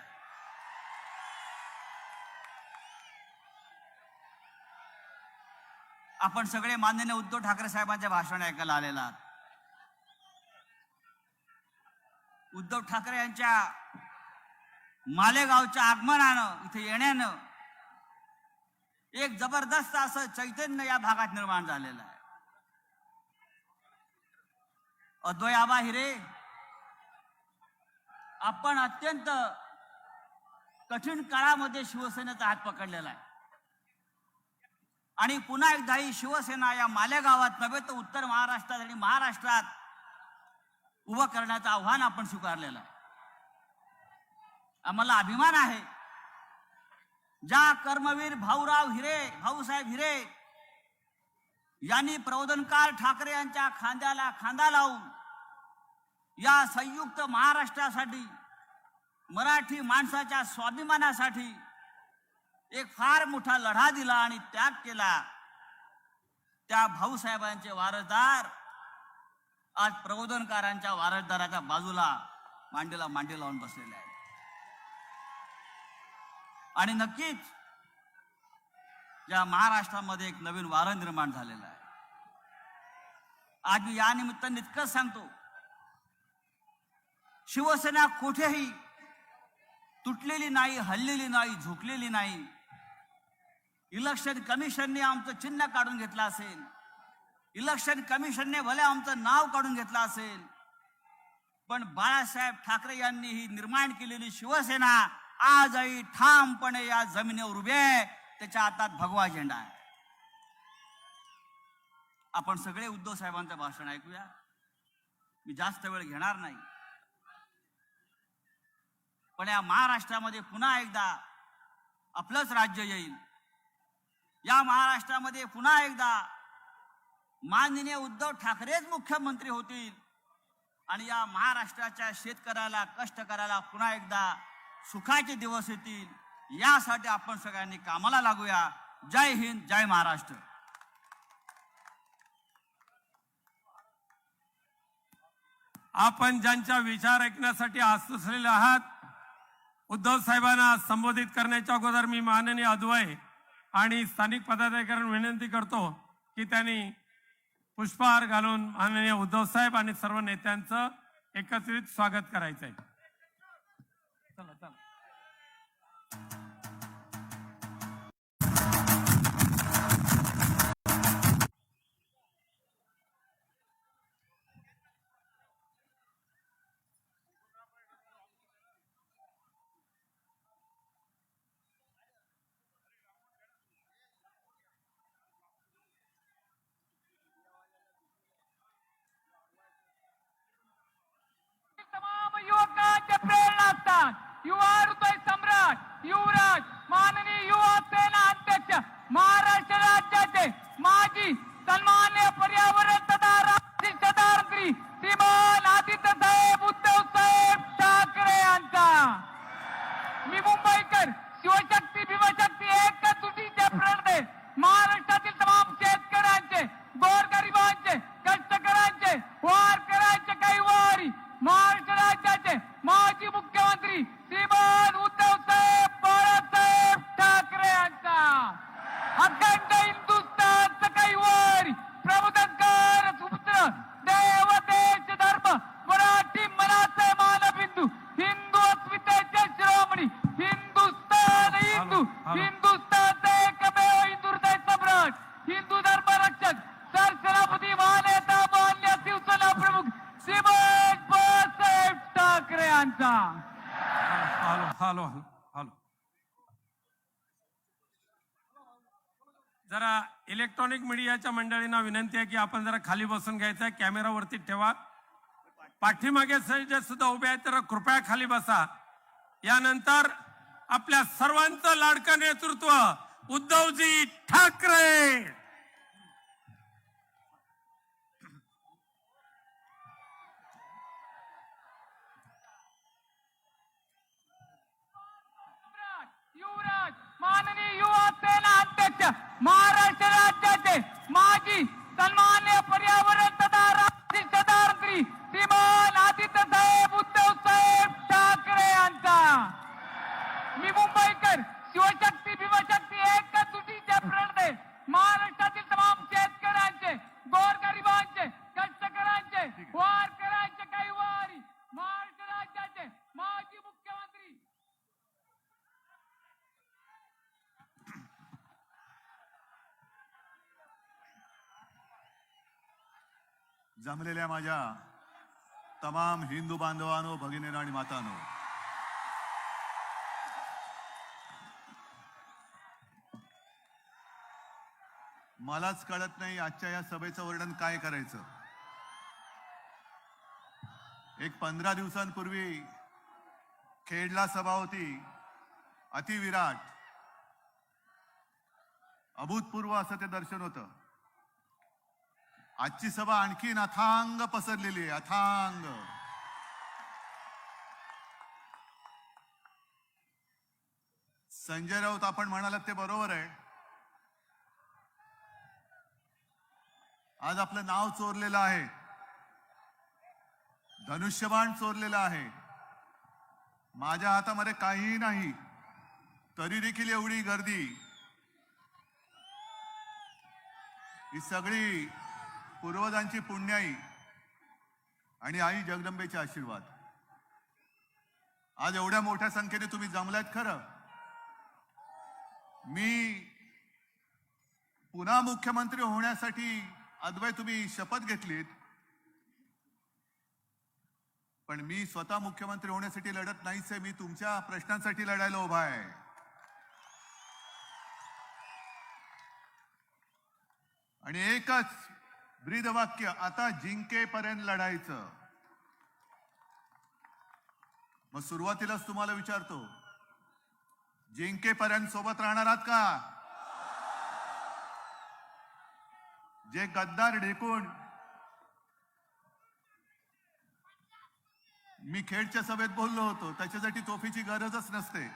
आपण सगळे माननीय उद्धव ठाकरे साहेबांचे भाषण ऐकायला आलेला आहात. उद्धव ठाकरे यांच्या मालेगावच्या आगमनानं, इथे येण्यानं एक जबरदस्त असं चैतन्य या भागात निर्माण झालेलं आहे. अद्वय आबा हिरे, आपण अत्यंत कठीण काळामध्ये शिवसेनेचा हात पकडलेला आहे आणि पुन्हा एकदा ही शिवसेना या मालेगावात नव्हे तर उत्तर महाराष्ट्रात आणि महाराष्ट्रात उभं करण्याचं आव्हान आपण स्वीकारलेलं आहे. आम्हाला अभिमान आहे, ज्या कर्मवीर भाऊसाहेब हिरे यांनी प्रबोधनकार ठाकरे यांच्या खांद्याला खांदा लावून या संयुक्त महाराष्ट्रासाठी, मराठी माणसाच्या स्वाभिमानासाठी एक फार मोठा लढा दिला आणि त्याग केला. त्या भाऊसाहेबांचे वारसदार आज प्रबोधनकारांच्या वारसदाराच्या बाजूला मांडीला मांडी लावून बसलेले आहेत. आणि नक्कीच या महाराष्ट्रामध्ये एक नवीन वारं निर्माण झालेलं आहे. आज मी या निमित्ताने इतकंच सांगतो, शिवसेना कुठेही तुटलेली नाही, हललेली नाही, झुकलेली नाही. इलेक्शन कमिशनने आमचं चिन्ह काढून घेतलं असेल, इलेक्शन कमिशनने भले आमचं नाव काढून घेतलं असेल, पण बाळासाहेब ठाकरे यांनी ही निर्माण केलेली शिवसेना आजही ठामपणे या जमिनीवर उभी आहे. त्याच्या हातात भगवा झेंडा आहे. आपण सगळे उद्धव साहेबांचं भाषण ऐकूया. मी जास्त वेळ घेणार नाही, पण या महाराष्ट्रामध्ये पुन्हा एकदा आपलंच राज्य येईल. या महाराष्ट्रामध्ये पुन्हा एकदा माननीय उद्धव ठाकरेच मुख्यमंत्री होतील आणि या महाराष्ट्राच्या शेतकऱ्याला, कष्टकऱ्याला पुन्हा एकदा सुखाचे दिवस येतील यासाठी आपण सगळ्यांनी कामाला लागूया. जय हिंद, जय महाराष्ट्र. आपण ज्यांच्या विचार ऐकण्यासाठी असलेले आहात, उद्धव साहेबांना संबोधित करण्याच्या अगोदर मी माननीय अद्वय आणि स्थानिक पदाधिकाऱ्यांना विनंती करतो की त्यांनी पुष्पहार घालून माननीय उद्धव साहेब आणि सर्व नेत्यांचं एकत्रित स्वागत करायचं आहे. चला चला. तमाम युवकांचे प्रेरणा असतात. युवा हृदय सम्राट युवराज माननीय युवा सेना अध्यक्ष महाराष्ट्र राज्याचे माजी सन्मान्य पर्यावरण तथा राष्ट्रीय मंत्री श्रीमान आदित्य साहेब उद्धव साहेब ठाकरे यांचा. मी मुंबईकर शिवशक्ती भीमशक्ती एकच तुटीचे प्रणते महाराष्ट्रातील तमाम शेतकऱ्यांचे, गोरगरिबांचे, कष्टकऱ्यांचे, वारकऱ्यांचे काही वारी महाराष्ट्र राज्याचे माजी मुख्यमंत्री श्रीमान उद्धव साहेब बाळासाहेब ठाकरे यांचा. अखंड हिंदुस्थानचं काही वारी प्रबोधनकार सुपुत्र देव देश धर्म मराठी मनाचे मानबिंदू हिंदू अस्मितेचे शिरोमणी हिंदुस्थान हिंदू हिंदुस्थानचे एकमेव हिंदू हृदय सम्राट हिंदू धर्म रक्षक सरसेनापती महानेता मान्य शिवसेना प्रमुख श्रीमान बाळासाहेब ठाकरे यांचा. Hello hello hello. जरा इलेक्ट्रॉनिक मीडियाच्या मंडळींना विनंती आहे की आपण जरा खाली बसून घ्यायचं आहे. कॅमेरावरती ठेवा. पाठीमागे जे सुद्धा उभे आहेत तर कृपया खाली बसा. यानंतर आपल्या सर्वांचं लाडकं नेतृत्व उद्धवजी ठाकरे. युवराज माननीय युवा सेना अध्यक्ष महाराष्ट्र राज्याचे माजी सन्मान्य पर्यावरण तथा राष्ट्रीय मंत्री श्रीमान आदित्य साहेब उद्धव साहेब ठाकरे यांचा. मी मुंबईकर शिवशक्ती भीमशक्ती एकच तुटीचे प्रणते महाराष्ट्रातील तमाम शेतकऱ्यांचे, गोरगरिबांचे, कष्टकऱ्यांचे, वारकऱ्यांचे काही वारी महाराष्ट्र राज्याचे माजी मुख्यमंत्री जमलेल्या माझ्या तमाम हिंदू बांधवांनो, भगिनीनो आणि मातांनो, मलाच कळत नाही आजच्या या सभेचं वर्णन काय करायचं. एक 15 दिवसांपूर्वी खेडला सभा होती, अतिविराट, अभूतपूर्व असं ते दर्शन होतं. आजची सभा आणखीन अथांग पसरलेली आहे, अथांग. संजय राऊत आपण म्हणालात ते बरोबर आहे. आज आपलं नाव चोरलेलं आहे, धनुष्यबाण चोरलेलं आहे. माझ्या हातामध्ये काहीही नाही तरी देखील एवढी गर्दी. ही सगळी पूर्वजांची पुण्याई आणि आई जगदंबेचे आशीर्वाद. आज एवढ्या मोठ्या संख्येने तुम्ही जमलात. खरं मी पुन्हा मुख्यमंत्री होण्यासाठी अद्वै तुम्ही शपथ घेतलीत, पण मी स्वतः मुख्यमंत्री होण्यासाठी लढत नाहीच आहे. मी तुमच्या प्रश्नांसाठी लढायला उभा आहे. आणि एकच ब्रीदवाक्य, आता जिंकेपर्यंत लढायचं. मग सुरुवातीलाच तुम्हाला विचारतो, जिंकेपर्यंत सोबत राहणार आहात का? जे गद्दार ढेकून मी खेडच्या सभेत बोललो होतो, त्याच्यासाठी तोफीची गरजच नसते.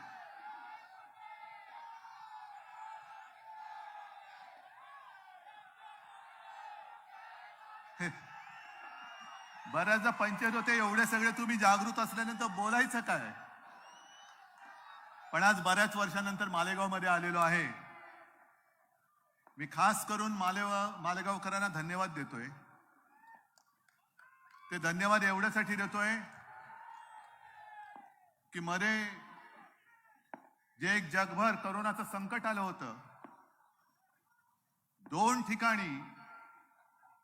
बऱ्याचदा पंचायत होते, एवढे सगळे तुम्ही जागृत असल्यानंतर बोलायचं काय. पण आज बऱ्याच वर्षानंतर मालेगावमध्ये आलेलो आहे. मी खास करून मालेगावकरांना धन्यवाद देतोय. ते धन्यवाद एवढ्यासाठी देतोय की मध्ये जे एक जगभर करोनाचं संकट आलं होतं, 2 ठिकाणी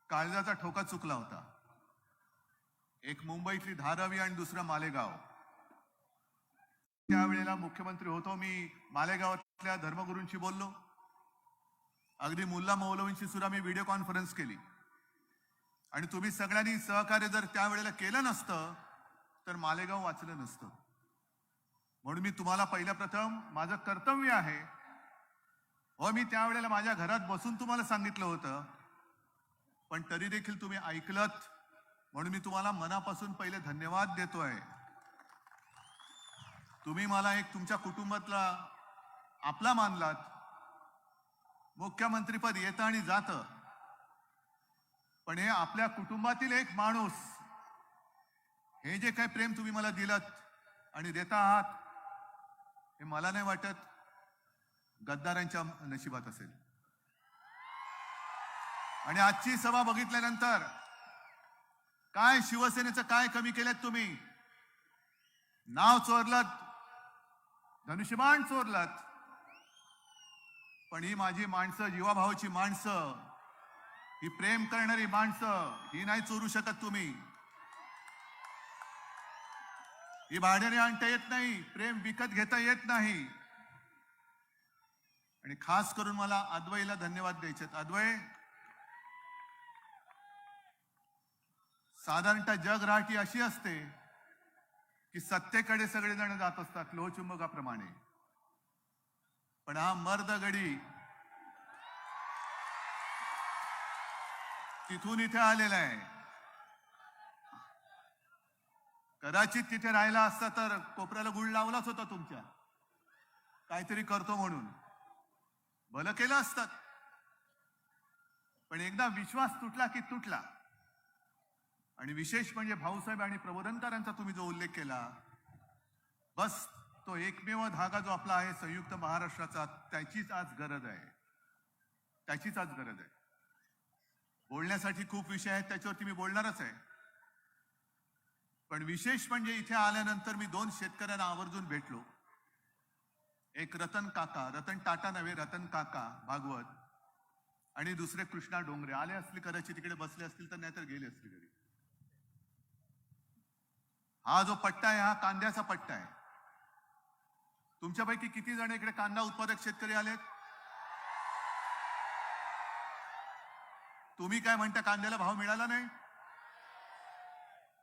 काळजाचा ठोका चुकला होता. एक मुंबईतली धारावी आणि दुसरं मालेगाव. त्यावेळेला मुख्यमंत्री होतो मी. मालेगावातल्या धर्मगुरूंशी बोललो. अगदी मुल्ला मौलवींशी सुद्धा मी व्हिडिओ कॉन्फरन्स केली. आणि तुम्ही सगळ्यांनी सहकार्य जर त्यावेळेला केलं नसतं तर मालेगाव वाचलं नसतं. म्हणून मी तुम्हाला पहिल्या प्रथम माझं कर्तव्य आहे, मी त्यावेळेला माझ्या घरात बसून तुम्हाला सांगितलं होतं, पण तरी देखील तुम्ही ऐकलत, म्हणून मी तुम्हाला मनापासून पहिले धन्यवाद देतोय. तुम्ही मला एक तुमच्या कुटुंबातला आपला मानलात. मुख्यमंत्रीपद येतं आणि जातं, पण हे आपल्या कुटुंबातील एक माणूस, हे जे काही प्रेम तुम्ही मला दिलत आणि देता आहात, हे मला नाही वाटत गद्दारांच्या नशिबात असेल. आणि आजची सभा बघितल्यानंतर काय शिवसेनेचं काय कमी केलं तुम्ही. नाव चोरलत, धनुष्यबाण चोरलत, पण ही माझी माणसं, जीवाभावाची माणसं, ही प्रेम करणारी माणसं, ही नाही चोरू शकत तुम्ही. ही भाड्याने आणता येत नाही, प्रेम विकत घेता येत नाही. आणि खास करून मला अद्वैला धन्यवाद द्यायचे. अद्वै, साधारणतः जगराटी अशी असते की सत्तेकडे सगळेजण जात असतात लोहचुंबकाप्रमाणे, पण हा मर्द गडी तिथून इथे आलेला आहे. कदाचित तिथे राहिला असता तर कोपऱ्याला गुळ लावलाच होता तुमच्या, काहीतरी करतो म्हणून भलं केलं असतं. पण एकदा विश्वास तुटला की तुटला. आणि विशेष म्हणजे भाऊसाहेब आणि प्रबोधनकारांचा तुम्ही जो उल्लेख केला, बस तो एकमेव धागा जो आपला आहे संयुक्त महाराष्ट्राचा, त्याचीच आज गरज आहे. त्याचीच आज गरज आहे. बोलण्यासाठी खूप विषय आहेत, त्याच्यावरती मी बोलणारच आहे. पण विशेष म्हणजे इथे आल्यानंतर मी 2 शेतकऱ्यांना आवर्जून भेटलो. एक रतन टाटा नव्हे, रतन काका भागवत, आणि दुसरे कृष्णा डोंगरे. आले असले कदाचित तिकडे बसले असतील, तर नाहीतर गेले असतील घरी. हा जो पट्टा आहे हा कांद्याचा पट्टा आहे. तुमच्यापैकी किती जण इकडे कांदा उत्पादक शेतकरी आलेत? तुम्ही काय म्हणता, कांद्याला भाव मिळाला नाही?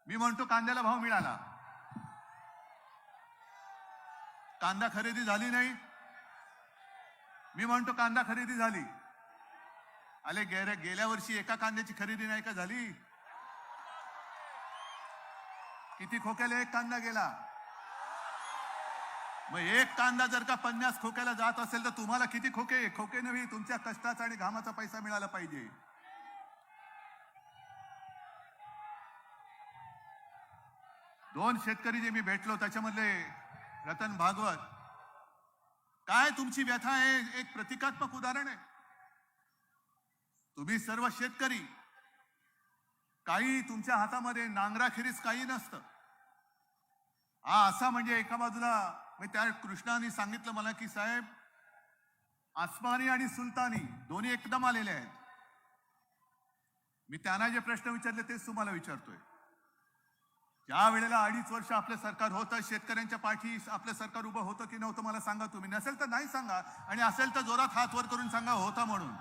मी म्हणतो कांद्याला भाव मिळाला. कांदा खरेदी झाली नाही? मी म्हणतो कांदा खरेदी झाली. अरे गेल्या वर्षी एका कांद्याची खरेदी नाही का झाली? किती खोक्याला एक कांदा गेला? मग एक कांदा जर का 50 खोक्याला जात असेल तर तुम्हाला किती खोके नव्हे, तुमच्या कष्टाचा आणि घामाचा पैसा मिळाला पाहिजे. दोन शेतकरी जे मी भेटलो त्याच्यामधले रतन भागवत, काय तुमची व्यथा आहे, एक प्रतिकात्मक उदाहरण आहे. तुम्ही सर्व शेतकरी, काही तुमच्या हातामध्ये नांगराखेरीज काही नसतं. हा असा म्हणजे एका बाजूला त्या कृष्णाने सांगितलं मला की साहेब, आसमानी आणि सुलतानी दोन्ही एकदम आलेले आहेत. मी त्यांना जे प्रश्न विचारले तेच तुम्हाला विचारतोय. ज्या वेळेला 2.5 वर्ष आपलं सरकार होतं, शेतकऱ्यांच्या पाठी आपलं सरकार उभं होतं की नव्हतं मला सांगा तुम्ही. नसेल तर नाही सांगा, आणि असेल तर जोरात हात वर करून सांगा होता म्हणून.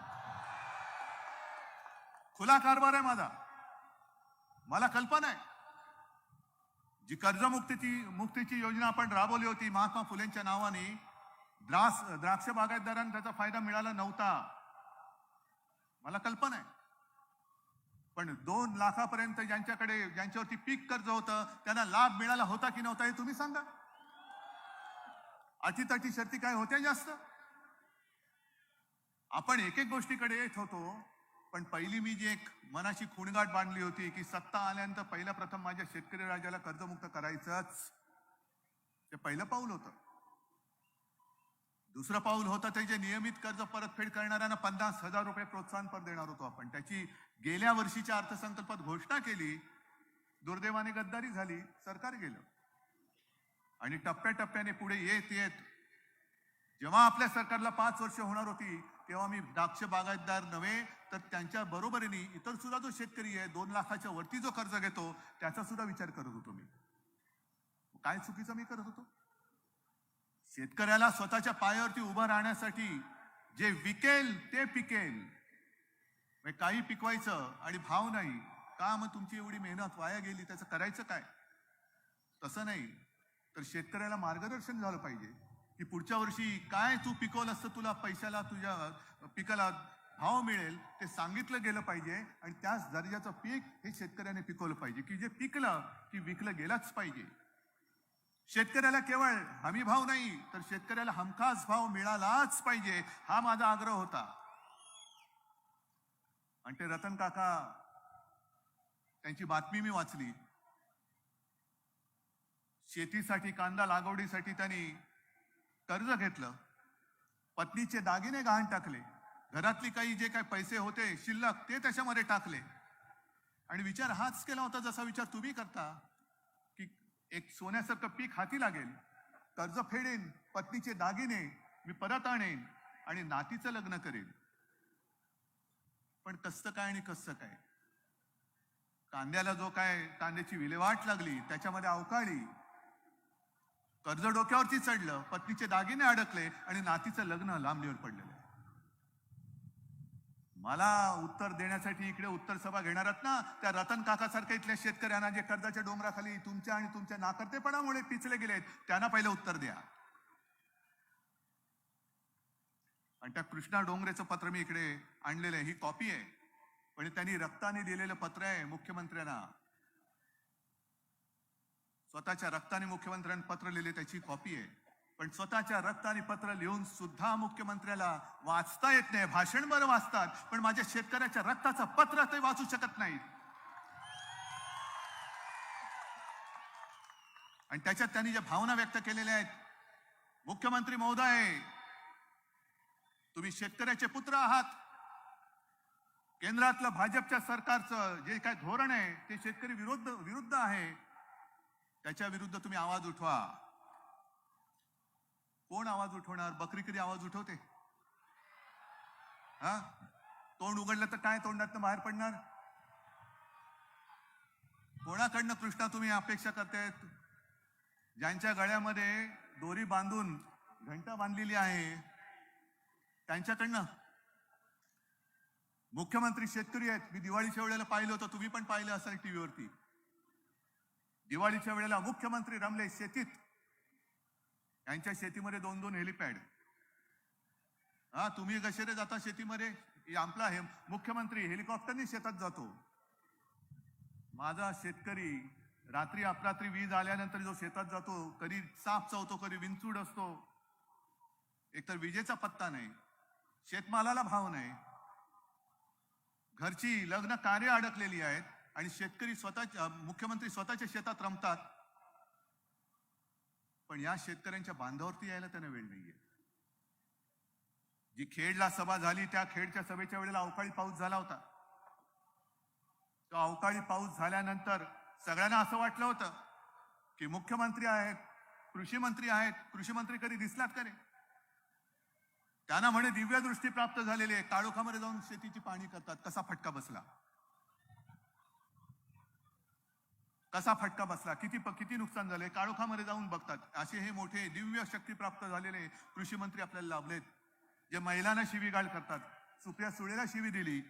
खुला कारभार आहे माझा. मला कल्पना आहे जी कर्जमुक्तीची योजना आपण राबवली होती महात्मा फुलेंच्या नावाने, द्राक्ष बागायतदारांना त्याचा फायदा मिळाला नव्हता, मला कल्पना आहे. पण पण 2 लाखापर्यंत ज्यांच्यावरती पीक कर्ज होतं त्यांना लाभ मिळाला होता की नव्हता हे तुम्ही सांगा. अटीतटी शर्ती काय होत्या जास्त? आपण एक एक गोष्टीकडे येत होतो, पण पहिली मी जी एक मनाची खुणगाठ बांधली होती की सत्ता आल्यानंतर पहिला प्रथम माझ्या शेतकरी राजाला कर्जमुक्त करायचंच, ते पहिलं पाऊल होतं. दुसरं पाऊल होतं ते जे नियमित कर्ज परतफेड करणाऱ्यांना 50,000 रुपये प्रोत्साहनपर देणार होतो आपण. त्याची गेल्या वर्षीच्या अर्थसंकल्पात घोषणा केली, दुर्दैवाने गद्दारी झाली, सरकार गेलं. आणि टप्प्याटप्प्याने पुढे येत येत जेव्हा आपल्या सरकारला 5 वर्ष होणार होती तेव्हा मी द्राक्ष बागायतदार नव्हे तर त्यांच्या बरोबरीने इतर सुद्धा जो शेतकरी आहे 2 लाखाच्या वरती जो कर्ज घेतो त्याचा सुद्धा विचार करत होतो मी. काय चुकीचं मी करत होतो? शेतकऱ्याला स्वतःच्या पायावरती उभं राहण्यासाठी जे विकेल ते पिकेल, म्हणजे काही पिकवायचं आणि भाव नाही का, मग तुमची एवढी मेहनत वाया गेली, त्याचं करायचं काय? तसं नाही तर शेतकऱ्याला मार्गदर्शन झालं पाहिजे की पुढच्या वर्षी काय तू पिकवलं असतं, तुला पैशाला तुझ्या पिकाला भाव मिळेल ते सांगितलं गेलं पाहिजे. आणि त्याच दर्जाचं पीक हे शेतकऱ्याने पिकवलं पाहिजे की जे पिकलं की विकलं गेलंच पाहिजे. शेतकऱ्याला केवळ हमी भाव नाही तर शेतकऱ्याला हमखास भाव मिळालाच पाहिजे, हा माझा आग्रह होता. आणि ते रतन काका त्यांची बातमी मी वाचली. शेतीसाठी कांदा लागवडीसाठी त्यांनी कर्ज घेतलं, पत्नीचे दागिने गहाण टाकले, घरातली काही जे काही पैसे होते शिल्लक ते त्याच्यामध्ये टाकले आणि विचार हाच केला होता जसा विचार तुम्ही करता की एक सोन्यासारखं पीक हाती लागेल, कर्ज फेडेन, पत्नीचे दागिने मी परत आणेन आणि नातीचं लग्न करेन. पण कसं काय आणि कसं काय, कांद्याला जो काय कांद्याची विल्हेवाट लागली त्याच्यामध्ये अवकाळी, कर्ज डोक्यावरती चढलं, पत्नीचे दागिने अडकले आणि नातीचं लग्न लांबणीवर पडलेलं आहे. मला उत्तर देण्यासाठी इकडे उत्तर सभा घेणारात ना त्या रतन काकासारख्या इथल्या शेतकऱ्यांना जे कर्जाच्या डोंगराखाली तुमच्या आणि तुमच्या नाकर्तेपणामुळे पिचले गेलेत त्यांना पहिलं उत्तर द्या. आणि त्या कृष्णा डोंगरेचं पत्र मी इकडे आणलेलं आहे, ही कॉपी आहे, पण त्यांनी रक्ताने दिलेलं पत्र आहे मुख्यमंत्र्यांना. स्वतःच्या रक्ताने मुख्यमंत्र्यांनी पत्र लिहिले, त्याची कॉपी आहे. पण स्वतःच्या रक्ताने पत्र लिहून सुद्धा मुख्यमंत्र्याला वाचता येत नाही. भाषण बरं वाचतात पण माझ्या शेतकऱ्याच्या रक्ताचं पत्र ते वाचू शकत नाहीत. आणि त्याच्यात त्यांनी ज्या भावना व्यक्त केलेल्या आहेत, मुख्यमंत्री महोदय तुम्ही शेतकऱ्याचे पुत्र आहात, केंद्रातलं भाजपच्या सरकारचं जे काय धोरण आहे ते शेतकरी विरुद्ध आहे, त्याच्या विरुद्ध तुम्ही आवाज उठवा. कोण आवाज उठवणार? बकरी कधी आवाज उठवते? हा, तोंड उघडलं तर काय तोंडातनं बाहेर पडणार? कोणाकडनं कृष्णा तुम्ही अपेक्षा करतायत? ज्यांच्या गळ्यामध्ये दोरी बांधून घंटा बांधलेली आहे त्यांच्याकडनं? मुख्यमंत्री शेतकरी आहेत. मी दिवाळीच्या वेळेला पाहिलं होतं, तुम्ही पण पाहिलं असेल टीव्हीवरती. दिवाळीच्या वेळेला मुख्यमंत्री रमले शेतीत, यांच्या शेतीमध्ये 2-2 हेलिपॅड. हा, तुम्ही कसे रे जाता शेतीमध्ये? आपला हे मुख्यमंत्री हेलिकॉप्टरने शेतात जातो. माझा शेतकरी रात्री अपरात्री वीज आल्यानंतर जो शेतात जातो, कधी साप चावतो, कधी विंचूड असतो. एकतर विजेचा पत्ता नाही, शेतमालाला भाव नाही, घरची लग्न कार्य अडकलेली आहेत आणि शेतकरी मुख्यमंत्री स्वतःच्या शेतात रमतात. पण या शेतकऱ्यांच्या बांधावरती यायला त्यांना वेळ नाहीये. जी खेडला सभा झाली त्या खेडच्या सभेच्या वेळेला अवकाळी पाऊस झाला होता. तो अवकाळी पाऊस झाल्यानंतर सगळ्यांना असं वाटलं होतं की मुख्यमंत्री आहेत, कृषी मंत्री आहेत, कृषी मंत्री कधी दिसलात का रे? त्यांना म्हणे दिव्य दृष्टी प्राप्त झालेली आहे, काळोखामध्ये जाऊन शेतीची पाहणी करतात. कसा फटका बसला, कसा फटका बसला, किती नुकसान झाले, काळोखामध्ये जाऊन बघतात. असे हे मोठे दिव्य शक्ती प्राप्त झालेले कृषी मंत्री आपल्याला लाभलेत, जे महिलांना शिवीगाळ करतात. सुप्रिया सुळेला शिवी दिली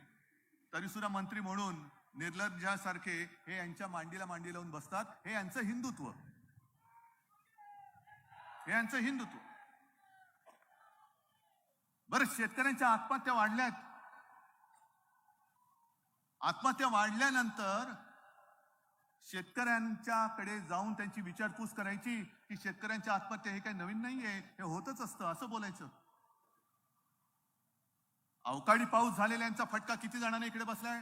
तरी सुद्धा मंत्री म्हणून निर्लज्जासारखे हे यांच्या मांडीला मांडी लावून बसतात. हे यांचं हिंदुत्व, हे यांचं हिंदुत्व. बरं, शेतकऱ्यांच्या आत्महत्या वाढल्यात. आत्महत्या वाढल्यानंतर शेतकऱ्यांच्याकडे जाऊन त्यांची विचारपूस करायची की शेतकऱ्यांच्या आत्महत्या हे काही नवीन नाहीये, हे होतच असतं असं बोलायचं. अवकाळी पाऊस झालेल्यांचा फटका किती जणांना इकडे बसलाय?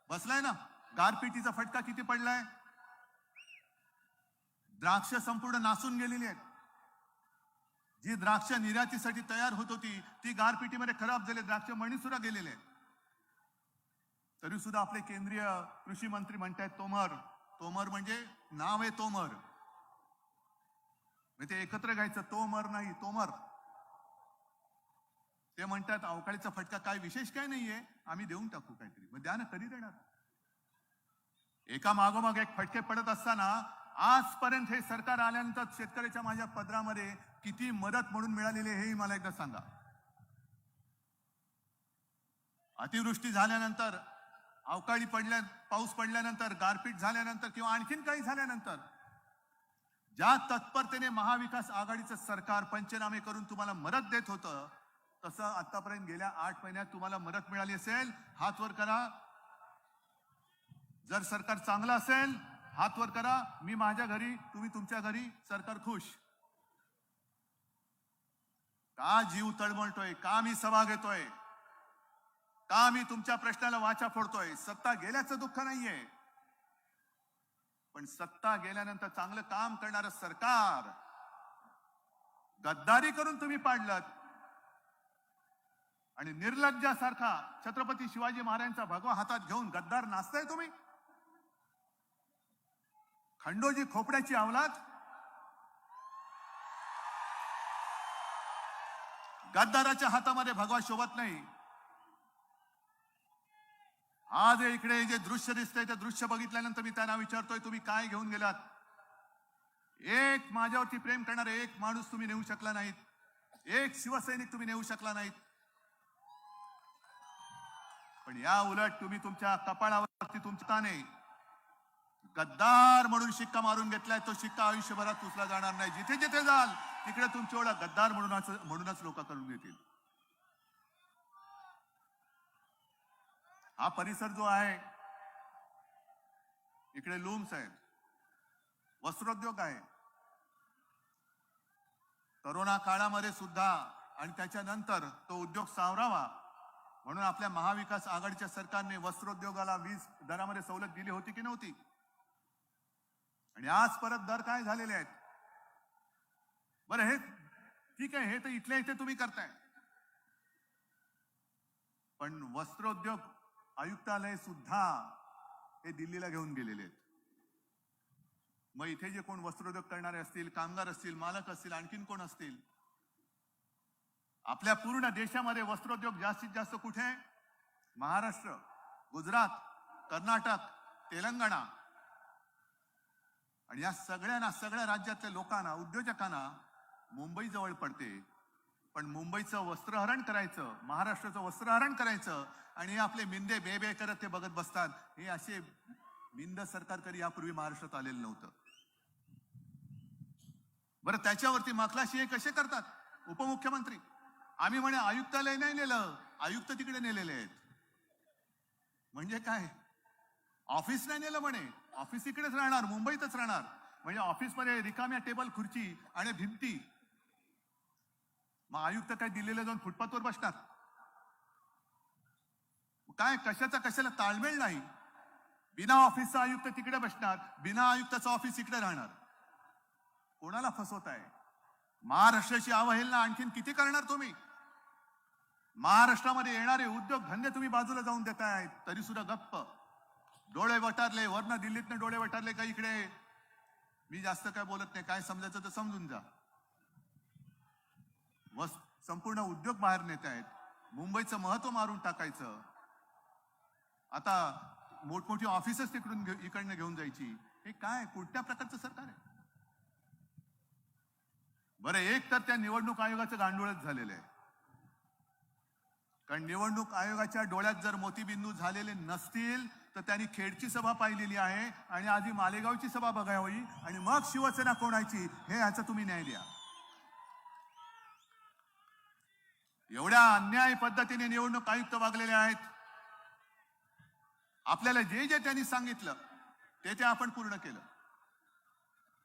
बसलाय ना. गारपिटीचा फटका किती पडलाय? द्राक्ष संपूर्ण नासून गेलेली आहेत. जी द्राक्ष निर्यातीसाठी तयार होत होती ती गारपिटीमध्ये खराब झाले, द्राक्ष मणी सुद्धा गेलेले आहेत. तरी सुद्धा आपले केंद्रीय कृषी मंत्री म्हणतायत तोमर. तोमर म्हणजे नाव आहे तोमर, ते एकत्र घ्यायचं, तोमर नाही तोमर. ते म्हणतात अवकाळीचा फटका काय विशेष काय नाहीये, आम्ही देऊन टाकू काहीतरी. मग द्या ना, कधी देणार? एका मागोमाग एक फटके पडत असताना आजपर्यंत हे सरकार आल्यानंतर शेतकऱ्याच्या माझ्या पदरामध्ये किती मदत म्हणून मिळालेली आहे हेही मला एकदा सांगा. अतिवृष्टी झाल्यानंतर, अवकाळी पाऊस पडल्यानंतर, गारपीट झाल्यानंतर किंवा आणखीन काही झाल्यानंतर ज्या तत्परतेने महाविकास आघाडीचं सरकार पंचनामे करून तुम्हाला मदत देत होतं, तसं आतापर्यंत गेल्या 8 महिन्यात तुम्हाला मदत मिळाली असेल, हात वर करा. जर सरकार चांगलं असेल हात वर करा. मी माझ्या घरी, तुम्ही तुमच्या घरी, सरकार खुश. का जीव तळमळतोय? का मी सभा घेतोय? का मी तुमच्या प्रश्नाला वाचा फोडतोय? सत्ता गेल्याचं दुःख नाहीये, पण सत्ता गेल्यानंतर चांगलं काम करणारं सरकार गद्दारी करून तुम्ही पाडलत. आणि निर्लज्जासारखा छत्रपती शिवाजी महाराजांचा भगवा हातात घेऊन गद्दार नाचताय तुम्ही. खंडोजी खोपड्याची अवलाद, गद्दाराच्या हातामध्ये भगवा शोभत नाही. आज इकडे जे दृश्य दिसतंय ते दृश्य बघितल्यानंतर मी त्यांना विचारतोय तुम्ही काय घेऊन गेलात? एक माझ्यावरती प्रेम करणारे एक माणूस तुम्ही नेऊ शकला नाहीत, एक शिवसैनिक तुम्ही नेऊ शकला नाहीत. पण या उलट तुम्ही तुमच्या कपाळावरती तुमच्याने गद्दार म्हणून शिक्का मारून घेतलाय. तो शिक्का आयुष्यभरात उचला जाणार नाही. जिथे जिथे जाल तिकडे तुमची ओळख गद्दार म्हणूनच लोक करून घेतील. हा परिसर जो आहे, इकडे लूम्स आहेत, वस्त्रोद्योग आहे. करोना काळामध्ये सुद्धा आणि त्याच्यानंतर तो उद्योग सावरावा म्हणून आपल्या महाविकास आघाडीच्या सरकारने वस्त्रोद्योगाला 20 दरामध्ये सवलत दिली होती की नव्हती? आणि आज परत दर काय झालेले आहेत? बरं, हे ठीक आहे, हे तर इथल्या इथे तुम्ही करताय, पण वस्त्रोद्योग आयुक्तालय सुद्धा हे दिल्लीला घेऊन गेलेले आहेत. मग इथे जे कोण वस्त्रोद्योग करणारे असतील, कामगार असतील, मालक असतील, आणखीन कोण असतील, आपल्या पूर्ण देशामध्ये वस्त्रोद्योग जास्तीत जास्त कुठे आहे? महाराष्ट्र, गुजरात, कर्नाटक, तेलंगणा. आणि या सगळ्या राज्यातल्या लोकांना, उद्योजकांना मुंबई जवळ पडते. पण मुंबईचं वस्त्रहरण करायचं, महाराष्ट्राचं वस्त्रहरण करायचं आणि आपले मिंदे बे करत ते बघत बसतात. हे असे मिंद सरकार कधी यापूर्वी महाराष्ट्रात आलेलं नव्हतं. बरं, त्याच्यावरती मखलाशी हे कसे करतात उपमुख्यमंत्री? आम्ही म्हणे आयुक्तालय नाही नेलं, आयुक्त तिकडे नेलेले आहेत. म्हणजे काय? ऑफिस नाही नेलं म्हणे, ऑफिस इकडेच राहणार, मुंबईतच राहणार. म्हणजे ऑफिसमध्ये रिकाम्या टेबल खुर्ची आणि भिंती. मग आयुक्त काय दिल्लीला जाऊन फुटपाथवर बसणार? काय कशाला ताळमेळ नाही. बिना ऑफिसचा आयुक्त तिकडे बसणार, बिना आयुक्ताचं ऑफिस इकडे राहणार. कोणाला फसवताय? महाराष्ट्राची अवहेलना आणखीन किती करणार तुम्ही? महाराष्ट्रामध्ये येणारे उद्योग धंदे तुम्ही बाजूला जाऊन देताय, तरी सुद्धा गप्प. डोळे वटारले, वरनं दिल्लीतनं डोळे वटारले का इकडे. मी जास्त काय बोलत नाही, काय समजायचं तर समजून जा. संपूर्ण उद्योग बाहेर नेत आहेत, मुंबईचं महत्व मारून टाकायचं. आता मोठमोठी ऑफिसच इकडनं घेऊन जायची. हे काय, कुठल्या प्रकारचं सरकार आहे? बरं, एक तर त्या निवडणूक आयोगाचं गांडोळच झालेलं आहे. कारण निवडणूक आयोगाच्या डोळ्यात जर मोतीबिंदू झालेले नसतील तर त्यांनी खेडची सभा पाहिलेली आहे आणि आधी मालेगावची सभा बघावी आणि मग शिवसेना कोणाची हे याचा तुम्ही न्याय द्या. एवढ्या अन्याय पद्धतीने निवडणूक आयुक्त वागलेले आहेत. आपल्याला जे जे त्यांनी सांगितलं ते आपण पूर्ण केलं.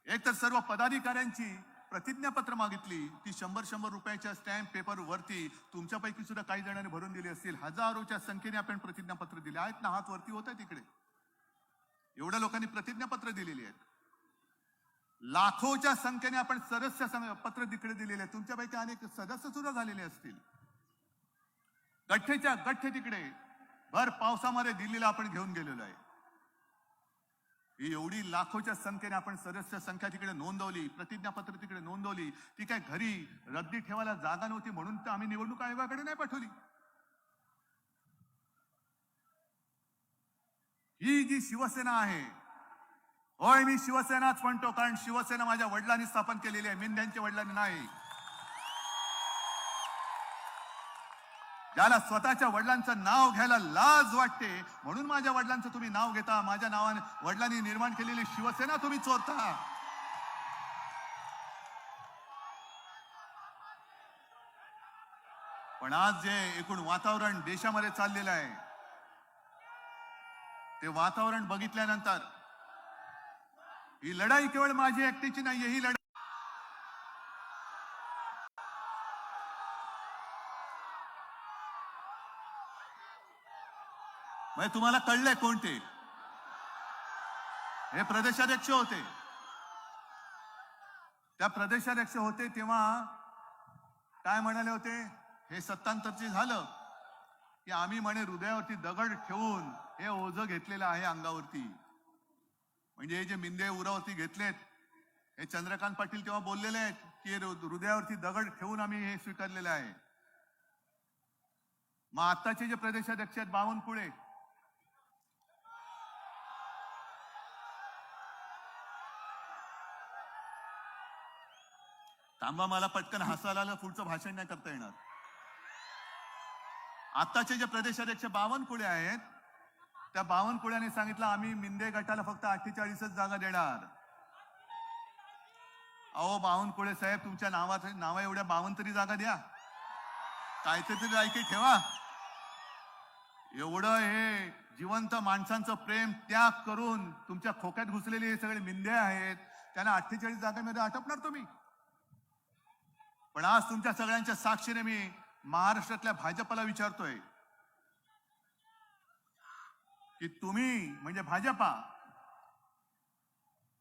एक तर सर्व पदाधिकाऱ्यांची प्रतिज्ञापत्र मागितली, ती 100 रुपयाच्या स्टॅम्प पेपर वरती तुमच्यापैकी सुद्धा काही जणांनी भरून दिली असतील. हजारोच्या संख्येने आपण प्रतिज्ञापत्र दिले आहेत ना, हात वरती होत आहे तिकडे. एवढ्या लोकांनी प्रतिज्ञापत्र दिलेली आहेत. लाखोच्या संख्येने आपण सदस्य पत्र तिकडे दिलेले आहेत. तुमच्यापैकी अनेक सदस्य सुद्धा झालेले असतील. गठ्ठेच्या गठ्ठे तिकडे भर पावसामध्ये दिल्लीला आपण घेऊन गेलेलो आहे. ही एवढी लाखोच्या संख्येने आपण सदस्य संख्या तिकडे नोंदवली, प्रतिज्ञापत्र तिकडे नोंदवली. ती काय घरी रद्दी ठेवायला जागा नव्हती म्हणून तर आम्ही निवडणूक आयोगाकडे नाही पाठवली. ही जी शिवसेना आहे, होय मी शिवसेनाच म्हणतो, कारण शिवसेना माझ्या वडिलांनी स्थापन केलेली आहे, मिंद्यांच्या वडिलांनी नाही. ज्याला स्वतःच्या वडिलांचं नाव घ्यायला लाज वाटते म्हणून माझ्या वडिलांचं तुम्ही नाव घेता. माझ्या नावाने वडिलांनी निर्माण केलेली शिवसेना तुम्ही चोरता. पण आज जे एकूण वातावरण देशामध्ये चाललेलं आहे, ते वातावरण बघितल्यानंतर ही लढाई केवळ माझी एकटीची नाहीये. ही लढाई म्हणजे तुम्हाला कळलंय कोणते? हे प्रदेशाध्यक्ष होते. त्या प्रदेशाध्यक्ष होते तेव्हा काय म्हणाले होते, हे सत्तांतरचे झालं की आम्ही म्हणे हृदयावरती दगड ठेवून हे ओझं घेतलेलं आहे अंगावरती. म्हणजे हे जे मिंदे उरावरती घेतलेत, हे चंद्रकांत पाटील तेव्हा बोललेले आहेत की हृदयावरती दगड ठेवून आम्ही हे स्वीकारलेलं आहे. मग आताचे जे प्रदेशाध्यक्ष आहेत बावनकुळे, थांबा मला पटकन हसायला आलं, पुढचं भाषण नाही करता येणार. आताचे जे प्रदेशाध्यक्ष बावनकुळे आहेत, त्या बावनकुळ्याने सांगितलं आम्ही मिंदे गटाला फक्त 48च जागा देणार. अहो बावनकुळे साहेब, तुमच्या नावा एवढ्या 52 तरी जागा द्या, काहीतरी लायकी ठेवा. एवढं हे जिवंत माणसांचं प्रेम त्याग करून तुमच्या खोक्यात घुसलेले हे सगळे मिंदे आहेत, त्यांना 48 जागांमध्ये आटपणार तुम्ही. पण आज तुमच्या सगळ्यांच्या साक्षीने मी महाराष्ट्रातल्या भाजपला विचारतोय की तुम्ही म्हणजे भाजपा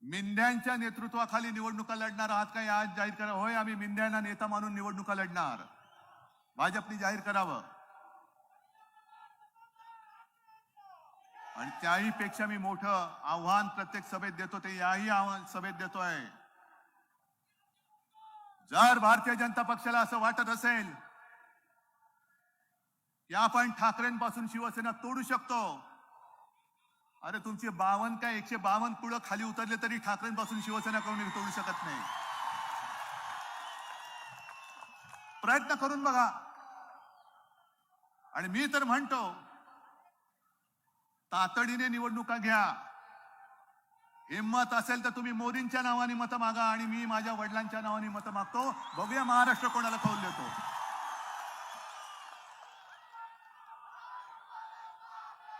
मिंद्यांच्या नेतृत्वाखाली निवडणुका लढणार आहात का? आज जाहीर करा. होय, आम्ही मिंद्यांना नेता मानून निवडणुका लढणार. भाजपने जाहीर करावं. आणि त्याही पेक्षा मी मोठं आव्हान प्रत्येक सभेत देतो, ते याही आव्हान सभेत देतोय. जर भारतीय जनता पक्षाला असं वाटत असेल की आपण ठाकरेंपासून शिवसेना तोडू शकतो, अरे तुमचे 52 काय 152 पुढं खाली उतरले तरी ठाकरेंपासून शिवसेना कोणी तोडू शकत नाही. प्रयत्न करून बघा. आणि मी तर म्हणतो तातडीने निवडणुका घ्या. हिम्मत असेल तर तुम्ही मोदींच्या नावाने मतं मागा आणि मी माझ्या वडिलांच्या नावाने मतं मागतो. बघूया महाराष्ट्र कोणाला कौल देतो.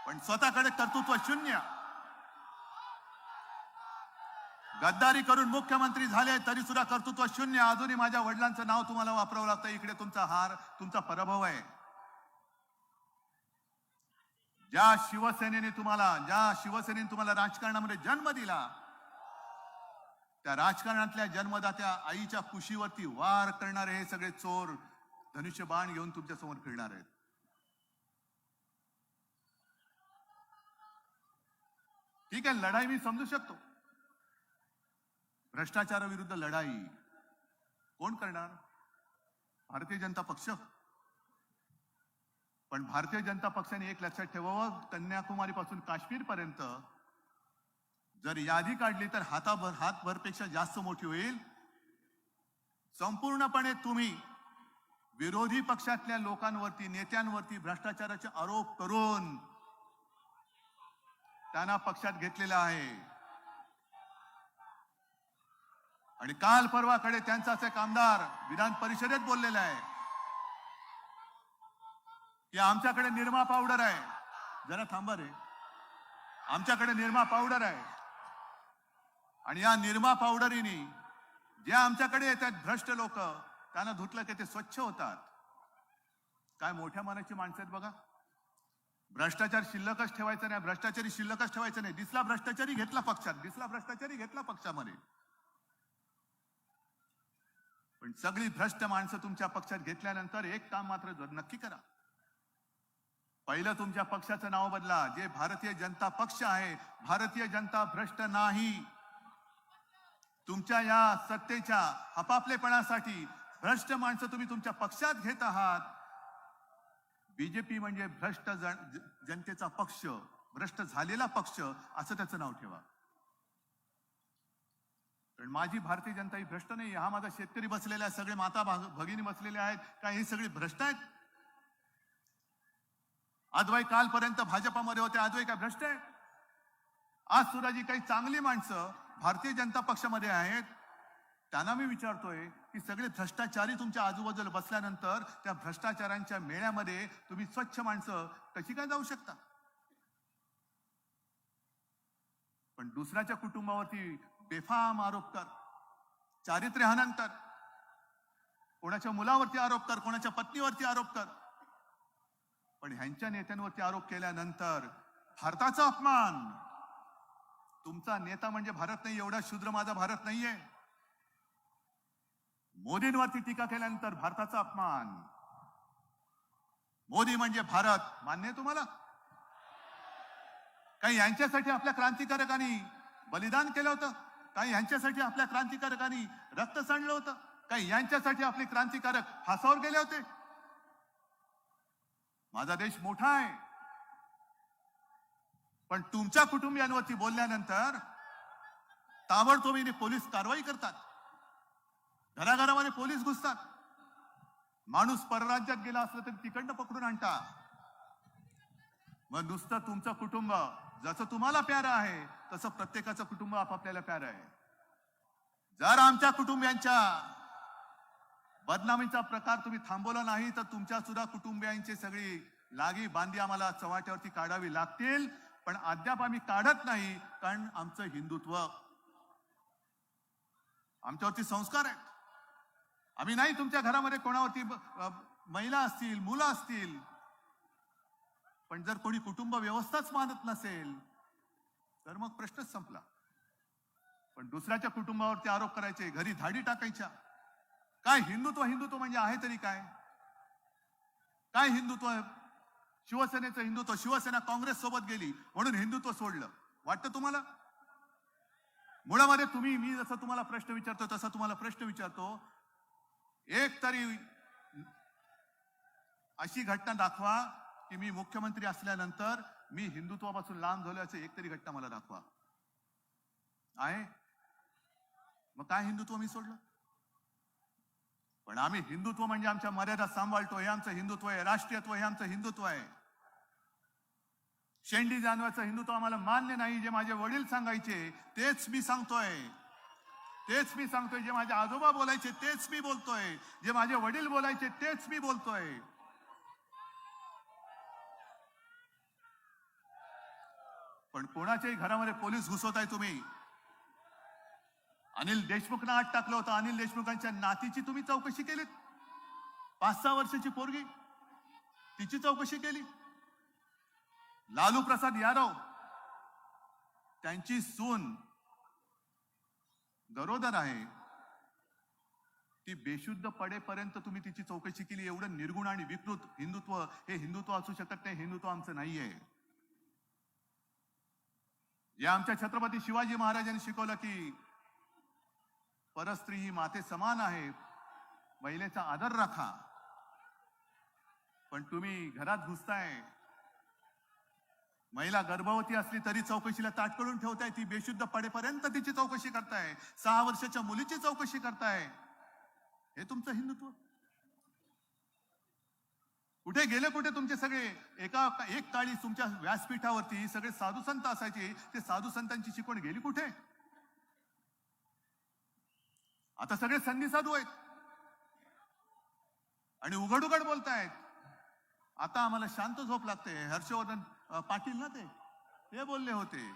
पण स्वतःकडे कर्तृत्व शून्य, गद्दारी करून मुख्यमंत्री झाले तरी सुद्धा कर्तृत्व शून्य. अजूनही माझ्या वडिलांचं नाव तुम्हाला वापरावं लागतं. इकडे तुमचा हार, तुमचा पराभव आहे. ज्या शिवसेनेने तुम्हाला राजकारणामध्ये जन्म दिला, त्या राजकारणातल्या जन्मदात्या आईच्या कुशीवरती वार करणारे हे सगळे चोर धनुष्यबाण घेऊन तुमच्या समोर फिरणार आहेत. ठीक आहे, लढाई मी समजू शकतो. भ्रष्टाचाराविरुद्ध लढाई कोण करणार? भारतीय जनता पक्ष. पण भारतीय जनता पक्षाने एक लक्षात ठेवावं, कन्याकुमारी पासून काश्मीर पर्यंत जर यादी काढली तर हातभरपेक्षा जास्त मोठी होईल. संपूर्णपणे तुम्ही विरोधी पक्षातल्या लोकांवरती, नेत्यांवरती भ्रष्टाचाराचे आरोप करून त्यांना पक्षात घेतलेला आहे. आणि काल परवाकडे त्यांचाच एक आमदार विधान परिषदेत बोललेला आहे की आमच्याकडे निरमा पावडर आहे. जरा थांबा रे. आमच्याकडे निरमा पावडर आहे आणि या निरमा पावडरीने जे आमच्याकडे येतात भ्रष्ट लोक, त्यांना धुतलं की ते स्वच्छ होतात. काय मोठ्या मनाची माणसं आहेत बघा. भ्रष्टाचार शिल्लकच ठेवायचा नाही, भ्रष्टाचारी शिल्लकच ठेवायचं नाही. दिसला भ्रष्टाचारी घेतला पक्षात, दिसला भ्रष्टाचारी घेतला पक्षामध्ये. पण सगळी भ्रष्ट माणसं तुमच्या पक्षात घेतल्यानंतर एक काम मात्र नक्की करा. पहिलं तुमच्या पक्षाचं नाव बदला. जे भारतीय जनता पक्ष आहे, भारतीय जनता भ्रष्ट नाही. तुमच्या या सत्तेच्या हपापलेपणासाठी भ्रष्ट माणसं तुम्ही तुमच्या पक्षात घेत आहात. बीजेपी म्हणजे भ्रष्ट जनतेचा पक्ष, भ्रष्ट झालेला पक्ष असं त्याचं नाव ठेवा. कारण माझी भारतीय जनता ही भ्रष्ट नाही. हा माझा शेतकरी बसलेला आहे, सगळे माता भगिनी बसलेले आहेत, काय हे सगळे भ्रष्ट आहेत? आजवाई कालपर्यंत भाजपामध्ये होते, आजवाई काय भ्रष्ट आहे? आज सुद्धा जी काही चांगली माणसं भारतीय जनता पक्षामध्ये आहेत, त्यांना मी विचारतोय की सगळे भ्रष्टाचारी तुमच्या आजूबाजूला बसल्यानंतर त्या भ्रष्टाचारांच्या मेळ्यामध्ये तुम्ही स्वच्छ माणसं कशी काय जाऊ शकता? पण दुसऱ्याच्या कुटुंबावरती बेफाम आरोप कर, चारित्र्य हनन कर, कोणाच्या मुलावरती आरोप कर, कोणाच्या पत्नीवरती आरोप कर. पण ह्यांच्या नेत्यांवरती आरोप केल्यानंतर भारताचा अपमान. तुमचा नेता म्हणजे भारत नाही, एवढा शूद्र माझा भारत नाहीये. मोदींवरती टीका केल्यानंतर भारताचा अपमान. मोदी म्हणजे भारत मान्य आहे तुम्हाला? काही यांच्यासाठी आपल्या क्रांतिकारकांनी बलिदान केलं होतं? काही यांच्यासाठी आपल्या क्रांतिकारकांनी रक्त सांडलं होतं? काही यांच्यासाठी आपले क्रांतिकारक फासावर गेले होते? माझा देश मोठा आहे, पण तुमच्या कुटुंबियांवरती बोलल्यानंतर ताबडतोबीने पोलीस कारवाई करतात, घराघरामध्ये पोलीस घुसतात. माणूस परराज्यात गेला असला तरी तिकडनं पकडून आणता. मग नुसतं तुमचं कुटुंब जसं तुम्हाला प्यारं आहे तसं प्रत्येकाचं कुटुंब आपापल्याला प्यारं आहे. जर आमच्या कुटुंबियांच्या बदनामीचा प्रकार तुम्ही थांबवला नाही तर तुमच्या सुद्धा कुटुंबियांची सगळी लागी बांधी आम्हाला चव्हाट्यावरती काढावी लागतील. पण अद्याप आम्ही काढत नाही, कारण आमचं हिंदुत्व, आमच्यावरती संस्कार आहेत. आम्ही नाही तुमच्या घरामध्ये कोणावरती महिला असतील, मुलं असतील, पण जर कोणी कुटुंब व्यवस्थाच मानत नसेल तर मग प्रश्नच संपला. पण दुसऱ्याच्या कुटुंबावरती आरोप करायचे, घरी धाडी टाकायच्या. काय हिंदुत्व? हिंदुत्व म्हणजे आहे तरी काय? काय हिंदुत्व? शिवसेनेचं हिंदुत्व, शिवसेना काँग्रेस सोबत गेली म्हणून हिंदुत्व सोडलं वाटतं तुम्हाला? मुळामध्ये तुम्ही, मी जसं तुम्हाला प्रश्न विचारतो तसा तुम्हाला प्रश्न विचारतो, एक तरी अशी घटना दाखवा की मी मुख्यमंत्री असल्यानंतर मी हिंदुत्वापासून लांब झाल्याची एक तरी घटना मला दाखवा. आहे? मग काय हिंदुत्व मी सोडलं? पण आम्ही हिंदुत्व म्हणजे आमच्या मर्यादा सांभाळतो, हे आमचं हिंदुत्व आहे. राष्ट्रीयत्व हे आमचं हिंदुत्व आहे. शेंडी जानवाचं हिंदुत्व आम्हाला मान्य नाही. जे माझे वडील सांगायचे तेच मी सांगतोय, तेच मी सांगतोय. जे माझे आजोबा बोलायचे तेच मी बोलतोय, जे माझे वडील बोलायचे तेच मी बोलतोय. पण कोणाच्याही घरामध्ये पोलीस घुसवताय तुम्ही. अनिल देशमुखना आत टाकलं होतं. अनिल देशमुखांच्या नातीची तुम्ही चौकशी केलीत? 5-6 वर्षाची पोरगी, तिची चौकशी केली. लालू प्रसाद यादव, त्यांची सून गरोदर आहे, ती बेशुद्ध पडेपर्यंत तुम्ही तिची चौकशी केली. एवढं निर्गुण आणि विकृत हिंदुत्व हे हिंदुत्व असू शकत नाही. हिंदुत्व आमचं नाहीये. जे आमच्या छत्रपती शिवाजी महाराजांनी शिकवलं की परस्त्री ही माते समान आहे, महिलेचा आदर राखा. पण तुम्ही घरात घुसताय, महिला गर्भवती असली तरी चौकशीला ताटकळून ठेवताय. ती बेशुद्ध पडेपर्यंत तिची चौकशी करताय. 6 वर्षाच्या मुलीची चौकशी करताय. हे तुमचं हिंदुत्व? कुठे गेले कुठे तुमचे सगळे? एक काळी तुमच्या व्यासपीठावरती सगळे साधू संत असायचे, ते साधू संतांची शिकवण गेली कुठे? आता सगळे संधी साधू आहेत आणि उघड उघड बोलतायत. आता आम्हाला शांत झोप लागते. हर्षवर्धन पाटील ना ते बोलले होते.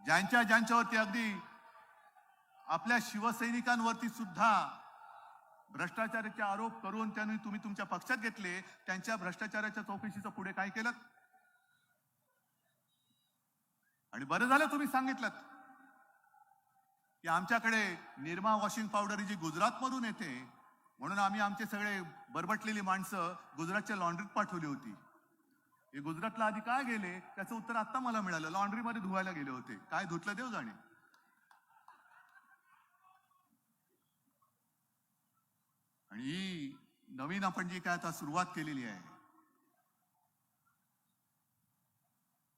ज्यांच्यावरती अगदी आपल्या शिवसैनिकांवरती सुद्धा भ्रष्टाचाराचे आरोप करून तुम्ही तुमच्या पक्षात घेतले, त्यांच्या भ्रष्टाचाराच्या चौकशीचं पुढे काय केलं? आणि बरं झालं तुम्ही सांगितलं की आमच्याकडे निरमा वॉशिंग पावडर जी गुजरातमधून येते, म्हणून आम्ही आमचे सगळे बरबटलेली माणसं गुजरातच्या लॉन्ड्रीत पाठवली होती. हे गुजरातला आधी काय गेले त्याचं उत्तर आता मला मिळालं. लॉन्ड्रीमध्ये धुवायला गेले होते. काय धुतलं देव जाणे. आणि ही नवीन आपण जी काय आता सुरुवात केलेली आहे.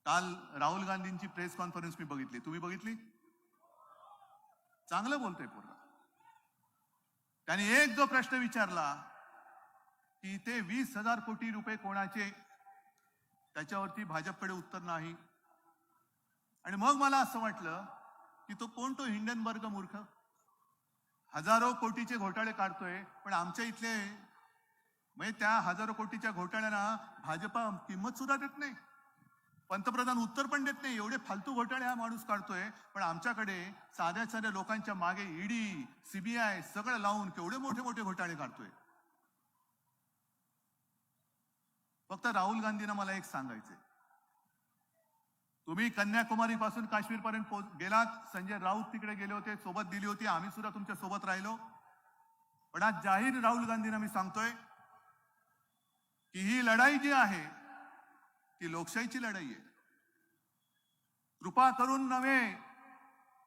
काल राहुल गांधींची प्रेस कॉन्फरन्स मी बघितली. तुम्ही बघितली? चांगलं बोलतोय पोरगा. त्यांनी एक जो प्रश्न विचारला की ते 20,000 कोटी रुपये कोणाचे, त्याच्यावरती भाजपकडे उत्तर नाही. आणि मग मला असं वाटलं की तो कोण, तो हिंडनबर्ग मूर्ख हजारो कोटीचे घोटाळे काढतोय, पण आमच्या इथले म्हणजे त्या हजारो कोटीच्या घोटाळ्यांना भाजपा किंमत सुद्धा देत नाही. पंतप्रधान उत्तर पण देत नाही. एवढे फालतू घोटाळे हा माणूस काढतोय, पण आमच्याकडे साध्या साध्या लोकांच्या मागे ईडी, सीबीआय सगळं लावून केवढे मोठे मोठे घोटाळे काढतोय. फक्त राहुल गांधींना मला एक सांगायचंय, तुम्ही कन्याकुमारी पासून काश्मीर पर्यंत गेलात. संजय राऊत तिकडे गेले होते, सोबत दिली होती. आम्ही सुद्धा तुमच्या सोबत राहिलो. पण आज जाहीर राहुल गांधींना मी सांगतोय की ही लढाई जी आहे ती लोकशाहीची लढाई आहे. कृपा करून नव्हे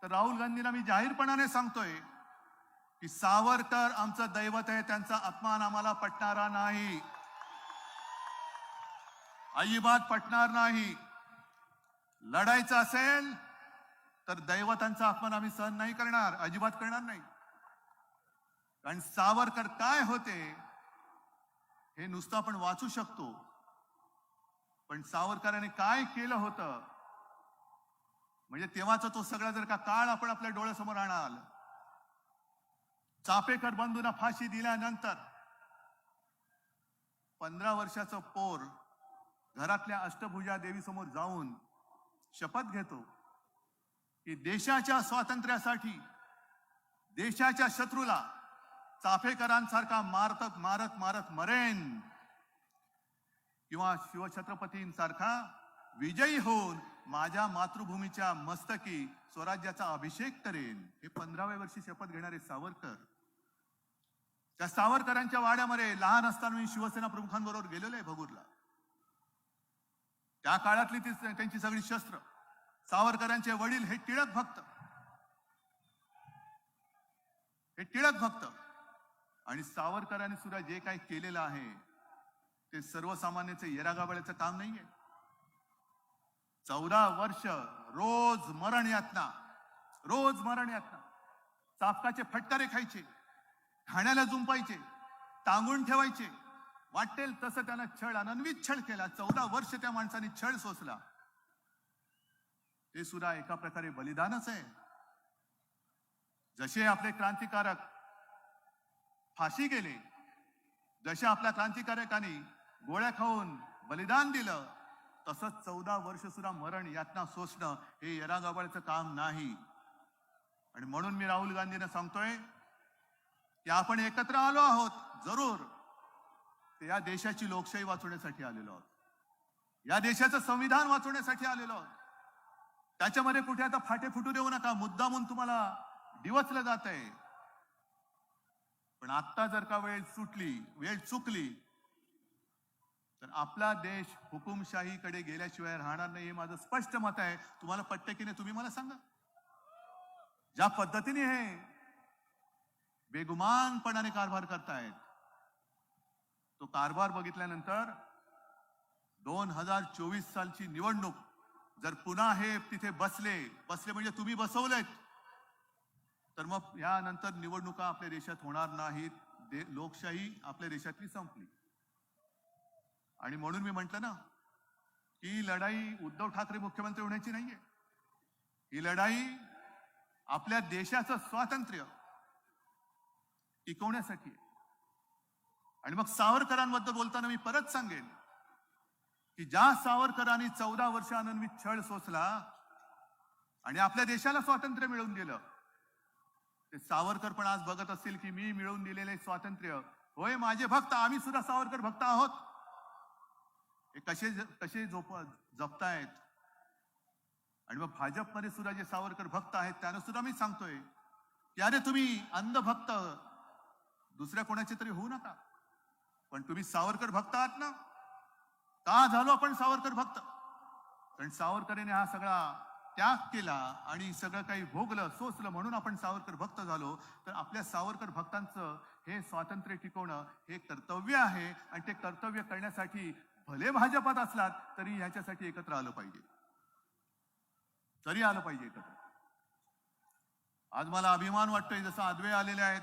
तर राहुल गांधींना मी जाहीरपणाने सांगतोय की सावरकर आमचं दैवत आहे. त्यांचा अपमान आम्हाला पटणारा नाही, अजिबात पटणार नाही. लढायचं असेल तर दैवतांचा अपमान आम्ही सहन नाही करणार, अजिबात करणार नाही. कारण सावरकर काय होते हे नुसतं आपण वाचू शकतो, पण सावरकरांनी काय केलं होतं म्हणजे तेव्हाचा तो सगळा जर का काळ आपण आपल्या डोळ्यासमोर आणाल. चापेकर बंधूंना फाशी दिल्यानंतर 15 वर्षाचं पोर घरातल्या अष्टभुजा देवी समोर जाऊन शपथ घेतो की देशाच्या स्वातंत्र्यासाठी देशाच्या शत्रूला चाफेकरांसारखा मारत मारत मारत मरेन किंवा शिवछत्रपतींसारखा विजयी होऊन माझ्या मातृभूमीच्या मस्तकी स्वराज्याचा अभिषेक करेन. हे 15व्या वर्षी शपथ घेणारे सावरकर. त्या सावरकरांच्या वाड्यामध्ये लहान असताना मी शिवसेना प्रमुखांबरोबर गेलेलो आहे भगूरला. त्या काळातली ती त्यांची सगळी शस्त्र. सावरकरांचे वडील हे टिळक भक्त. आणि सावरकरांनी सुद्धा जे काही केलेलं आहे ते सर्वसामान्याचे येरागाबळ्याचं काम नाहीये. 14 वर्ष रोज मरण यातना, चापकाचे फटकारे खायचे, ठाण्याला जुंपायचे, टांगून ठेवायचे. वाटेल तसं त्यानं छळ, अनन्वित छळ केला. 14 वर्ष त्या माणसाने छळ सोसला. ते सुद्धा एका प्रकारे बलिदानच आहे. जसे आपले क्रांतिकारक फाशी गेले, जसे आपल्या क्रांतिकारकांनी गोळ्या खाऊन बलिदान दिलं, तसंच 14 वर्ष सुद्धा मरण यातना सोसणं हे येरागाबाळचं काम नाही. आणि म्हणून मी राहुल गांधींना सांगतोय की आपण एकत्र आलो आहोत जरूर, ते या देशाची लोकशाही वाचवण्यासाठी आलेलो आहोत, या देशाचं संविधान वाचवण्यासाठी आलेलो आहोत. त्याच्यामध्ये कुठे आता फाटे फुटू देऊ नका. मुद्दामून तुम्हाला डिवचलं जात आहे. पण आता जर का वेळ चुकली तर आपला देश हुकुमशाहीकडे गेल्याशिवाय राहणार नाही. हे माझं स्पष्ट मत आहे. तुम्हाला पटतं की नाही तुम्ही मला सांगा. ज्या पद्धतीने हे बेगुमानपणाने कारभार करतायत, तो कारभार बघितल्यानंतर 2024 सालची निवडणूक जर पुन्हा हे तिथे बसले म्हणजे तुम्ही बसवलेत, तर मग यानंतर निवडणुका आपल्या देशात होणार नाहीत. लोकशाही आपल्या देशातली संपली. आणि म्हणून मी म्हटलं ना की लढाई उद्धव ठाकरे मुख्यमंत्री होण्याची नाहीये. ही लढाई आपल्या देशाचं स्वातंत्र्य टिकवण्यासाठी आहे. आणि मग सावरकरांबद्दल बोलताना मी परत सांगेन की ज्या सावरकरांनी 14 वर्ष अनन्वित छळ सोसला आणि आपल्या देशाला स्वातंत्र्य मिळवून दिलं, ते सावरकर पण आज बघत असतील की मी मिळवून दिलेले स्वातंत्र्य, होय माझे भक्त, आम्ही सुद्धा सावरकर भक्त आहोत, हे कसे कसे जपतायत. आणि मग भाजपमध्ये सुद्धा जे सावरकर भक्त आहेत त्यांना सुद्धा मी सांगतोय की अरे तुम्ही अंधभक्त दुसऱ्या कोणाचे तरी होऊ नका, पण तुम्ही सावरकर भक्त आहात ना. का झालो आपण सावरकर भक्त? कारण सावरकरांनी हा सगळा त्याग केला आणि सगळं काही भोगलं सोसलं म्हणून आपण सावरकर भक्त झालो. तर आपल्या सावरकर भक्तांचं हे स्वातंत्र्य टिकवणं हे कर्तव्य आहे आणि ते कर्तव्य करण्यासाठी भले भाजपात असलात तरी ह्याच्यासाठी एकत्र आलं पाहिजे, तरी आलं पाहिजे एकत्र. आज मला अभिमान वाटतोय जसं आदवे आलेले आहेत,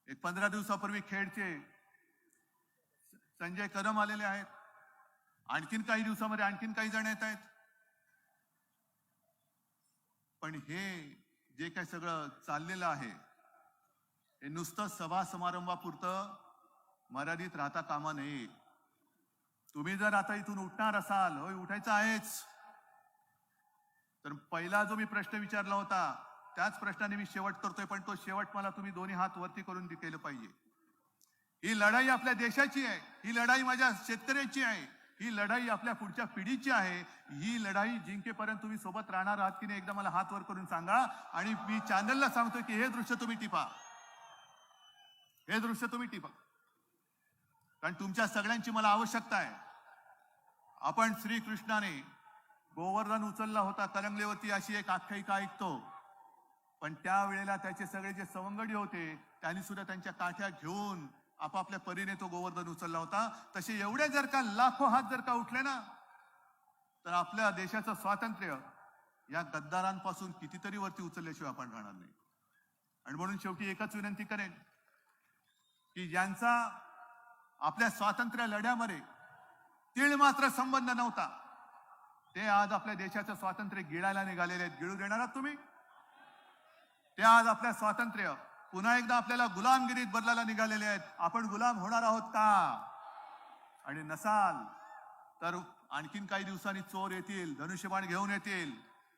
एक 15 दिवसापूर्वी खेडचे संजय कदम आलेले आहेत, आणखीन काही दिवसामध्ये आणखीन काही जण येत आहेत. पण हे जे काही सगळं चाललेलं आहे हे नुसतं सभा समारंभापुरतं मर्यादित राहता कामा नये. तुम्ही जर आता इथून उठणार असाल, होय उठायचं आहेच, तर पहिला जो मी प्रश्न विचारला होता त्याच प्रश्नाने मी शेवट करतोय, पण तो शेवट मला तुम्ही दोन्ही हात वरती करून केलं पाहिजे. ही लढाई आपल्या देशाची आहे, ही लढाई माझ्या शेतकऱ्याची आहे, ही लढाई आपल्या पुढच्या पिढीची आहे. ही लढाई जिंकेपर्यंत तुम्ही सोबत राहणार आहात की नाही एकदा मला हात वर करून सांगा. आणि मी चॅनलला सांगतोय की हे दृश्य तुम्ही टिपा, हे दृश्य तुम्ही टिपा, कारण तुमच्या सगळ्यांची मला आवश्यकता आहे. आपण श्रीकृष्णाने गोवर्धन उचलला होता कलंगलेवरती अशी एक आख्यायिका ऐकतो, पण त्यावेळेला त्याचे सगळे जे सवंगडी होते त्यांनी सुद्धा त्यांच्या काठ्या घेऊन आपापल्या परीने तो गोवर्धन उचलला होता. तसे एवढे जर का लाखो हात जर का उठले ना, तर आपल्या देशाचं स्वातंत्र्य या गद्दारांपासून कितीतरी वरती उचलल्याशिवाय आपण राहणार नाही. आणि म्हणून शेवटी एकच विनंती करेन की ज्यांचा आपल्या स्वातंत्र्य लढ्यामध्ये तीळ मात्र संबंध नव्हता, ते आज आपल्या देशाचं स्वातंत्र्य गिळायला निघालेले आहेत. गिळू देणार आहात तुम्ही? ते आज आपल्या स्वातंत्र्य पुन्हा एकदा आपल्याला गुलामगिरीत बदलायला निघालेले आहेत. आपण गुलाम होणार आहोत का? आणि नसाल तर आणखीन काही दिवसांनी चोर येतील, धनुष्यबाण घेऊन येतील.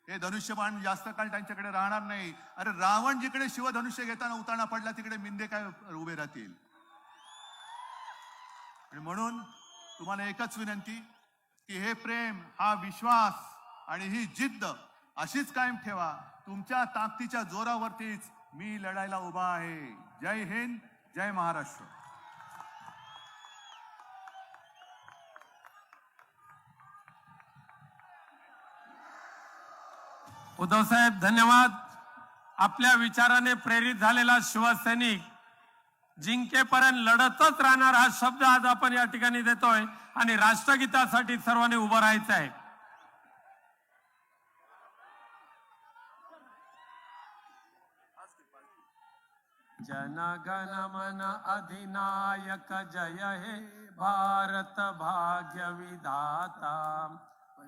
हे धनुष्यबाण जास्त काळ त्यांच्याकडे राहणार नाही. अरे रावण जिकडे शिवधनुष्य घेताना उताना पडला तिकडे मिंदे काय उभे राहतील. आणि म्हणून तुम्हाला एकच विनंती की हे प्रेम, हा विश्वास आणि ही जिद्द अशीच कायम ठेवा. तुमच्या ताकदीच्या जोरावरतीच मी लढायला उभा आहे. जय हिंद, जय महाराष्ट्र. उद्धव साहेब धन्यवाद. आपल्या विचाराने प्रेरित झालेला शिवसैनिक जिंकेपर्यंत लढतच राहणार हा शब्द आज आपण या ठिकाणी देतोय आणि राष्ट्रगीतासाठी सर्वांनी उभं राहायचं आहे. जनगण मन अधिनायक जय हे भारत भाग्य विधाता.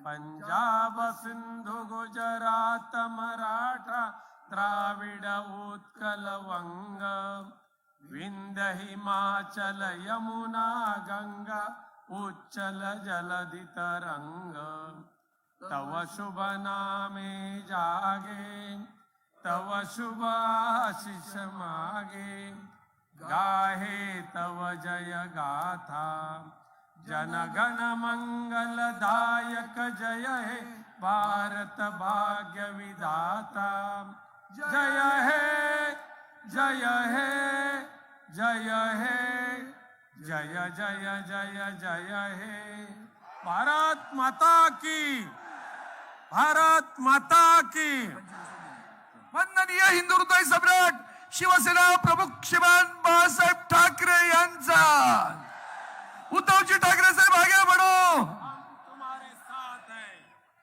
पंजाब सिंधु गुजरात मराठा द्राविड उत्कल वंग. विंध्य हिमाचल यमुना गंगा उच्चल जलधि तरंग. तव शुभ नामे जागे तव शुभ आशीष मागे. गाहे तव जय गाथा जनगण मंगलदायक जय हे भारत भाग्य विधाता. जय हे जय हे जय हे जय जय जय जय हे. भारत माता की, भारत माता की. वंदनीय हिंदू हृदय सम्राट शिवसेना प्रमुख श्रीमान बाळासाहेब ठाकरे यांचा. उद्धवजी ठाकरे साहेब आगे बढ़ो.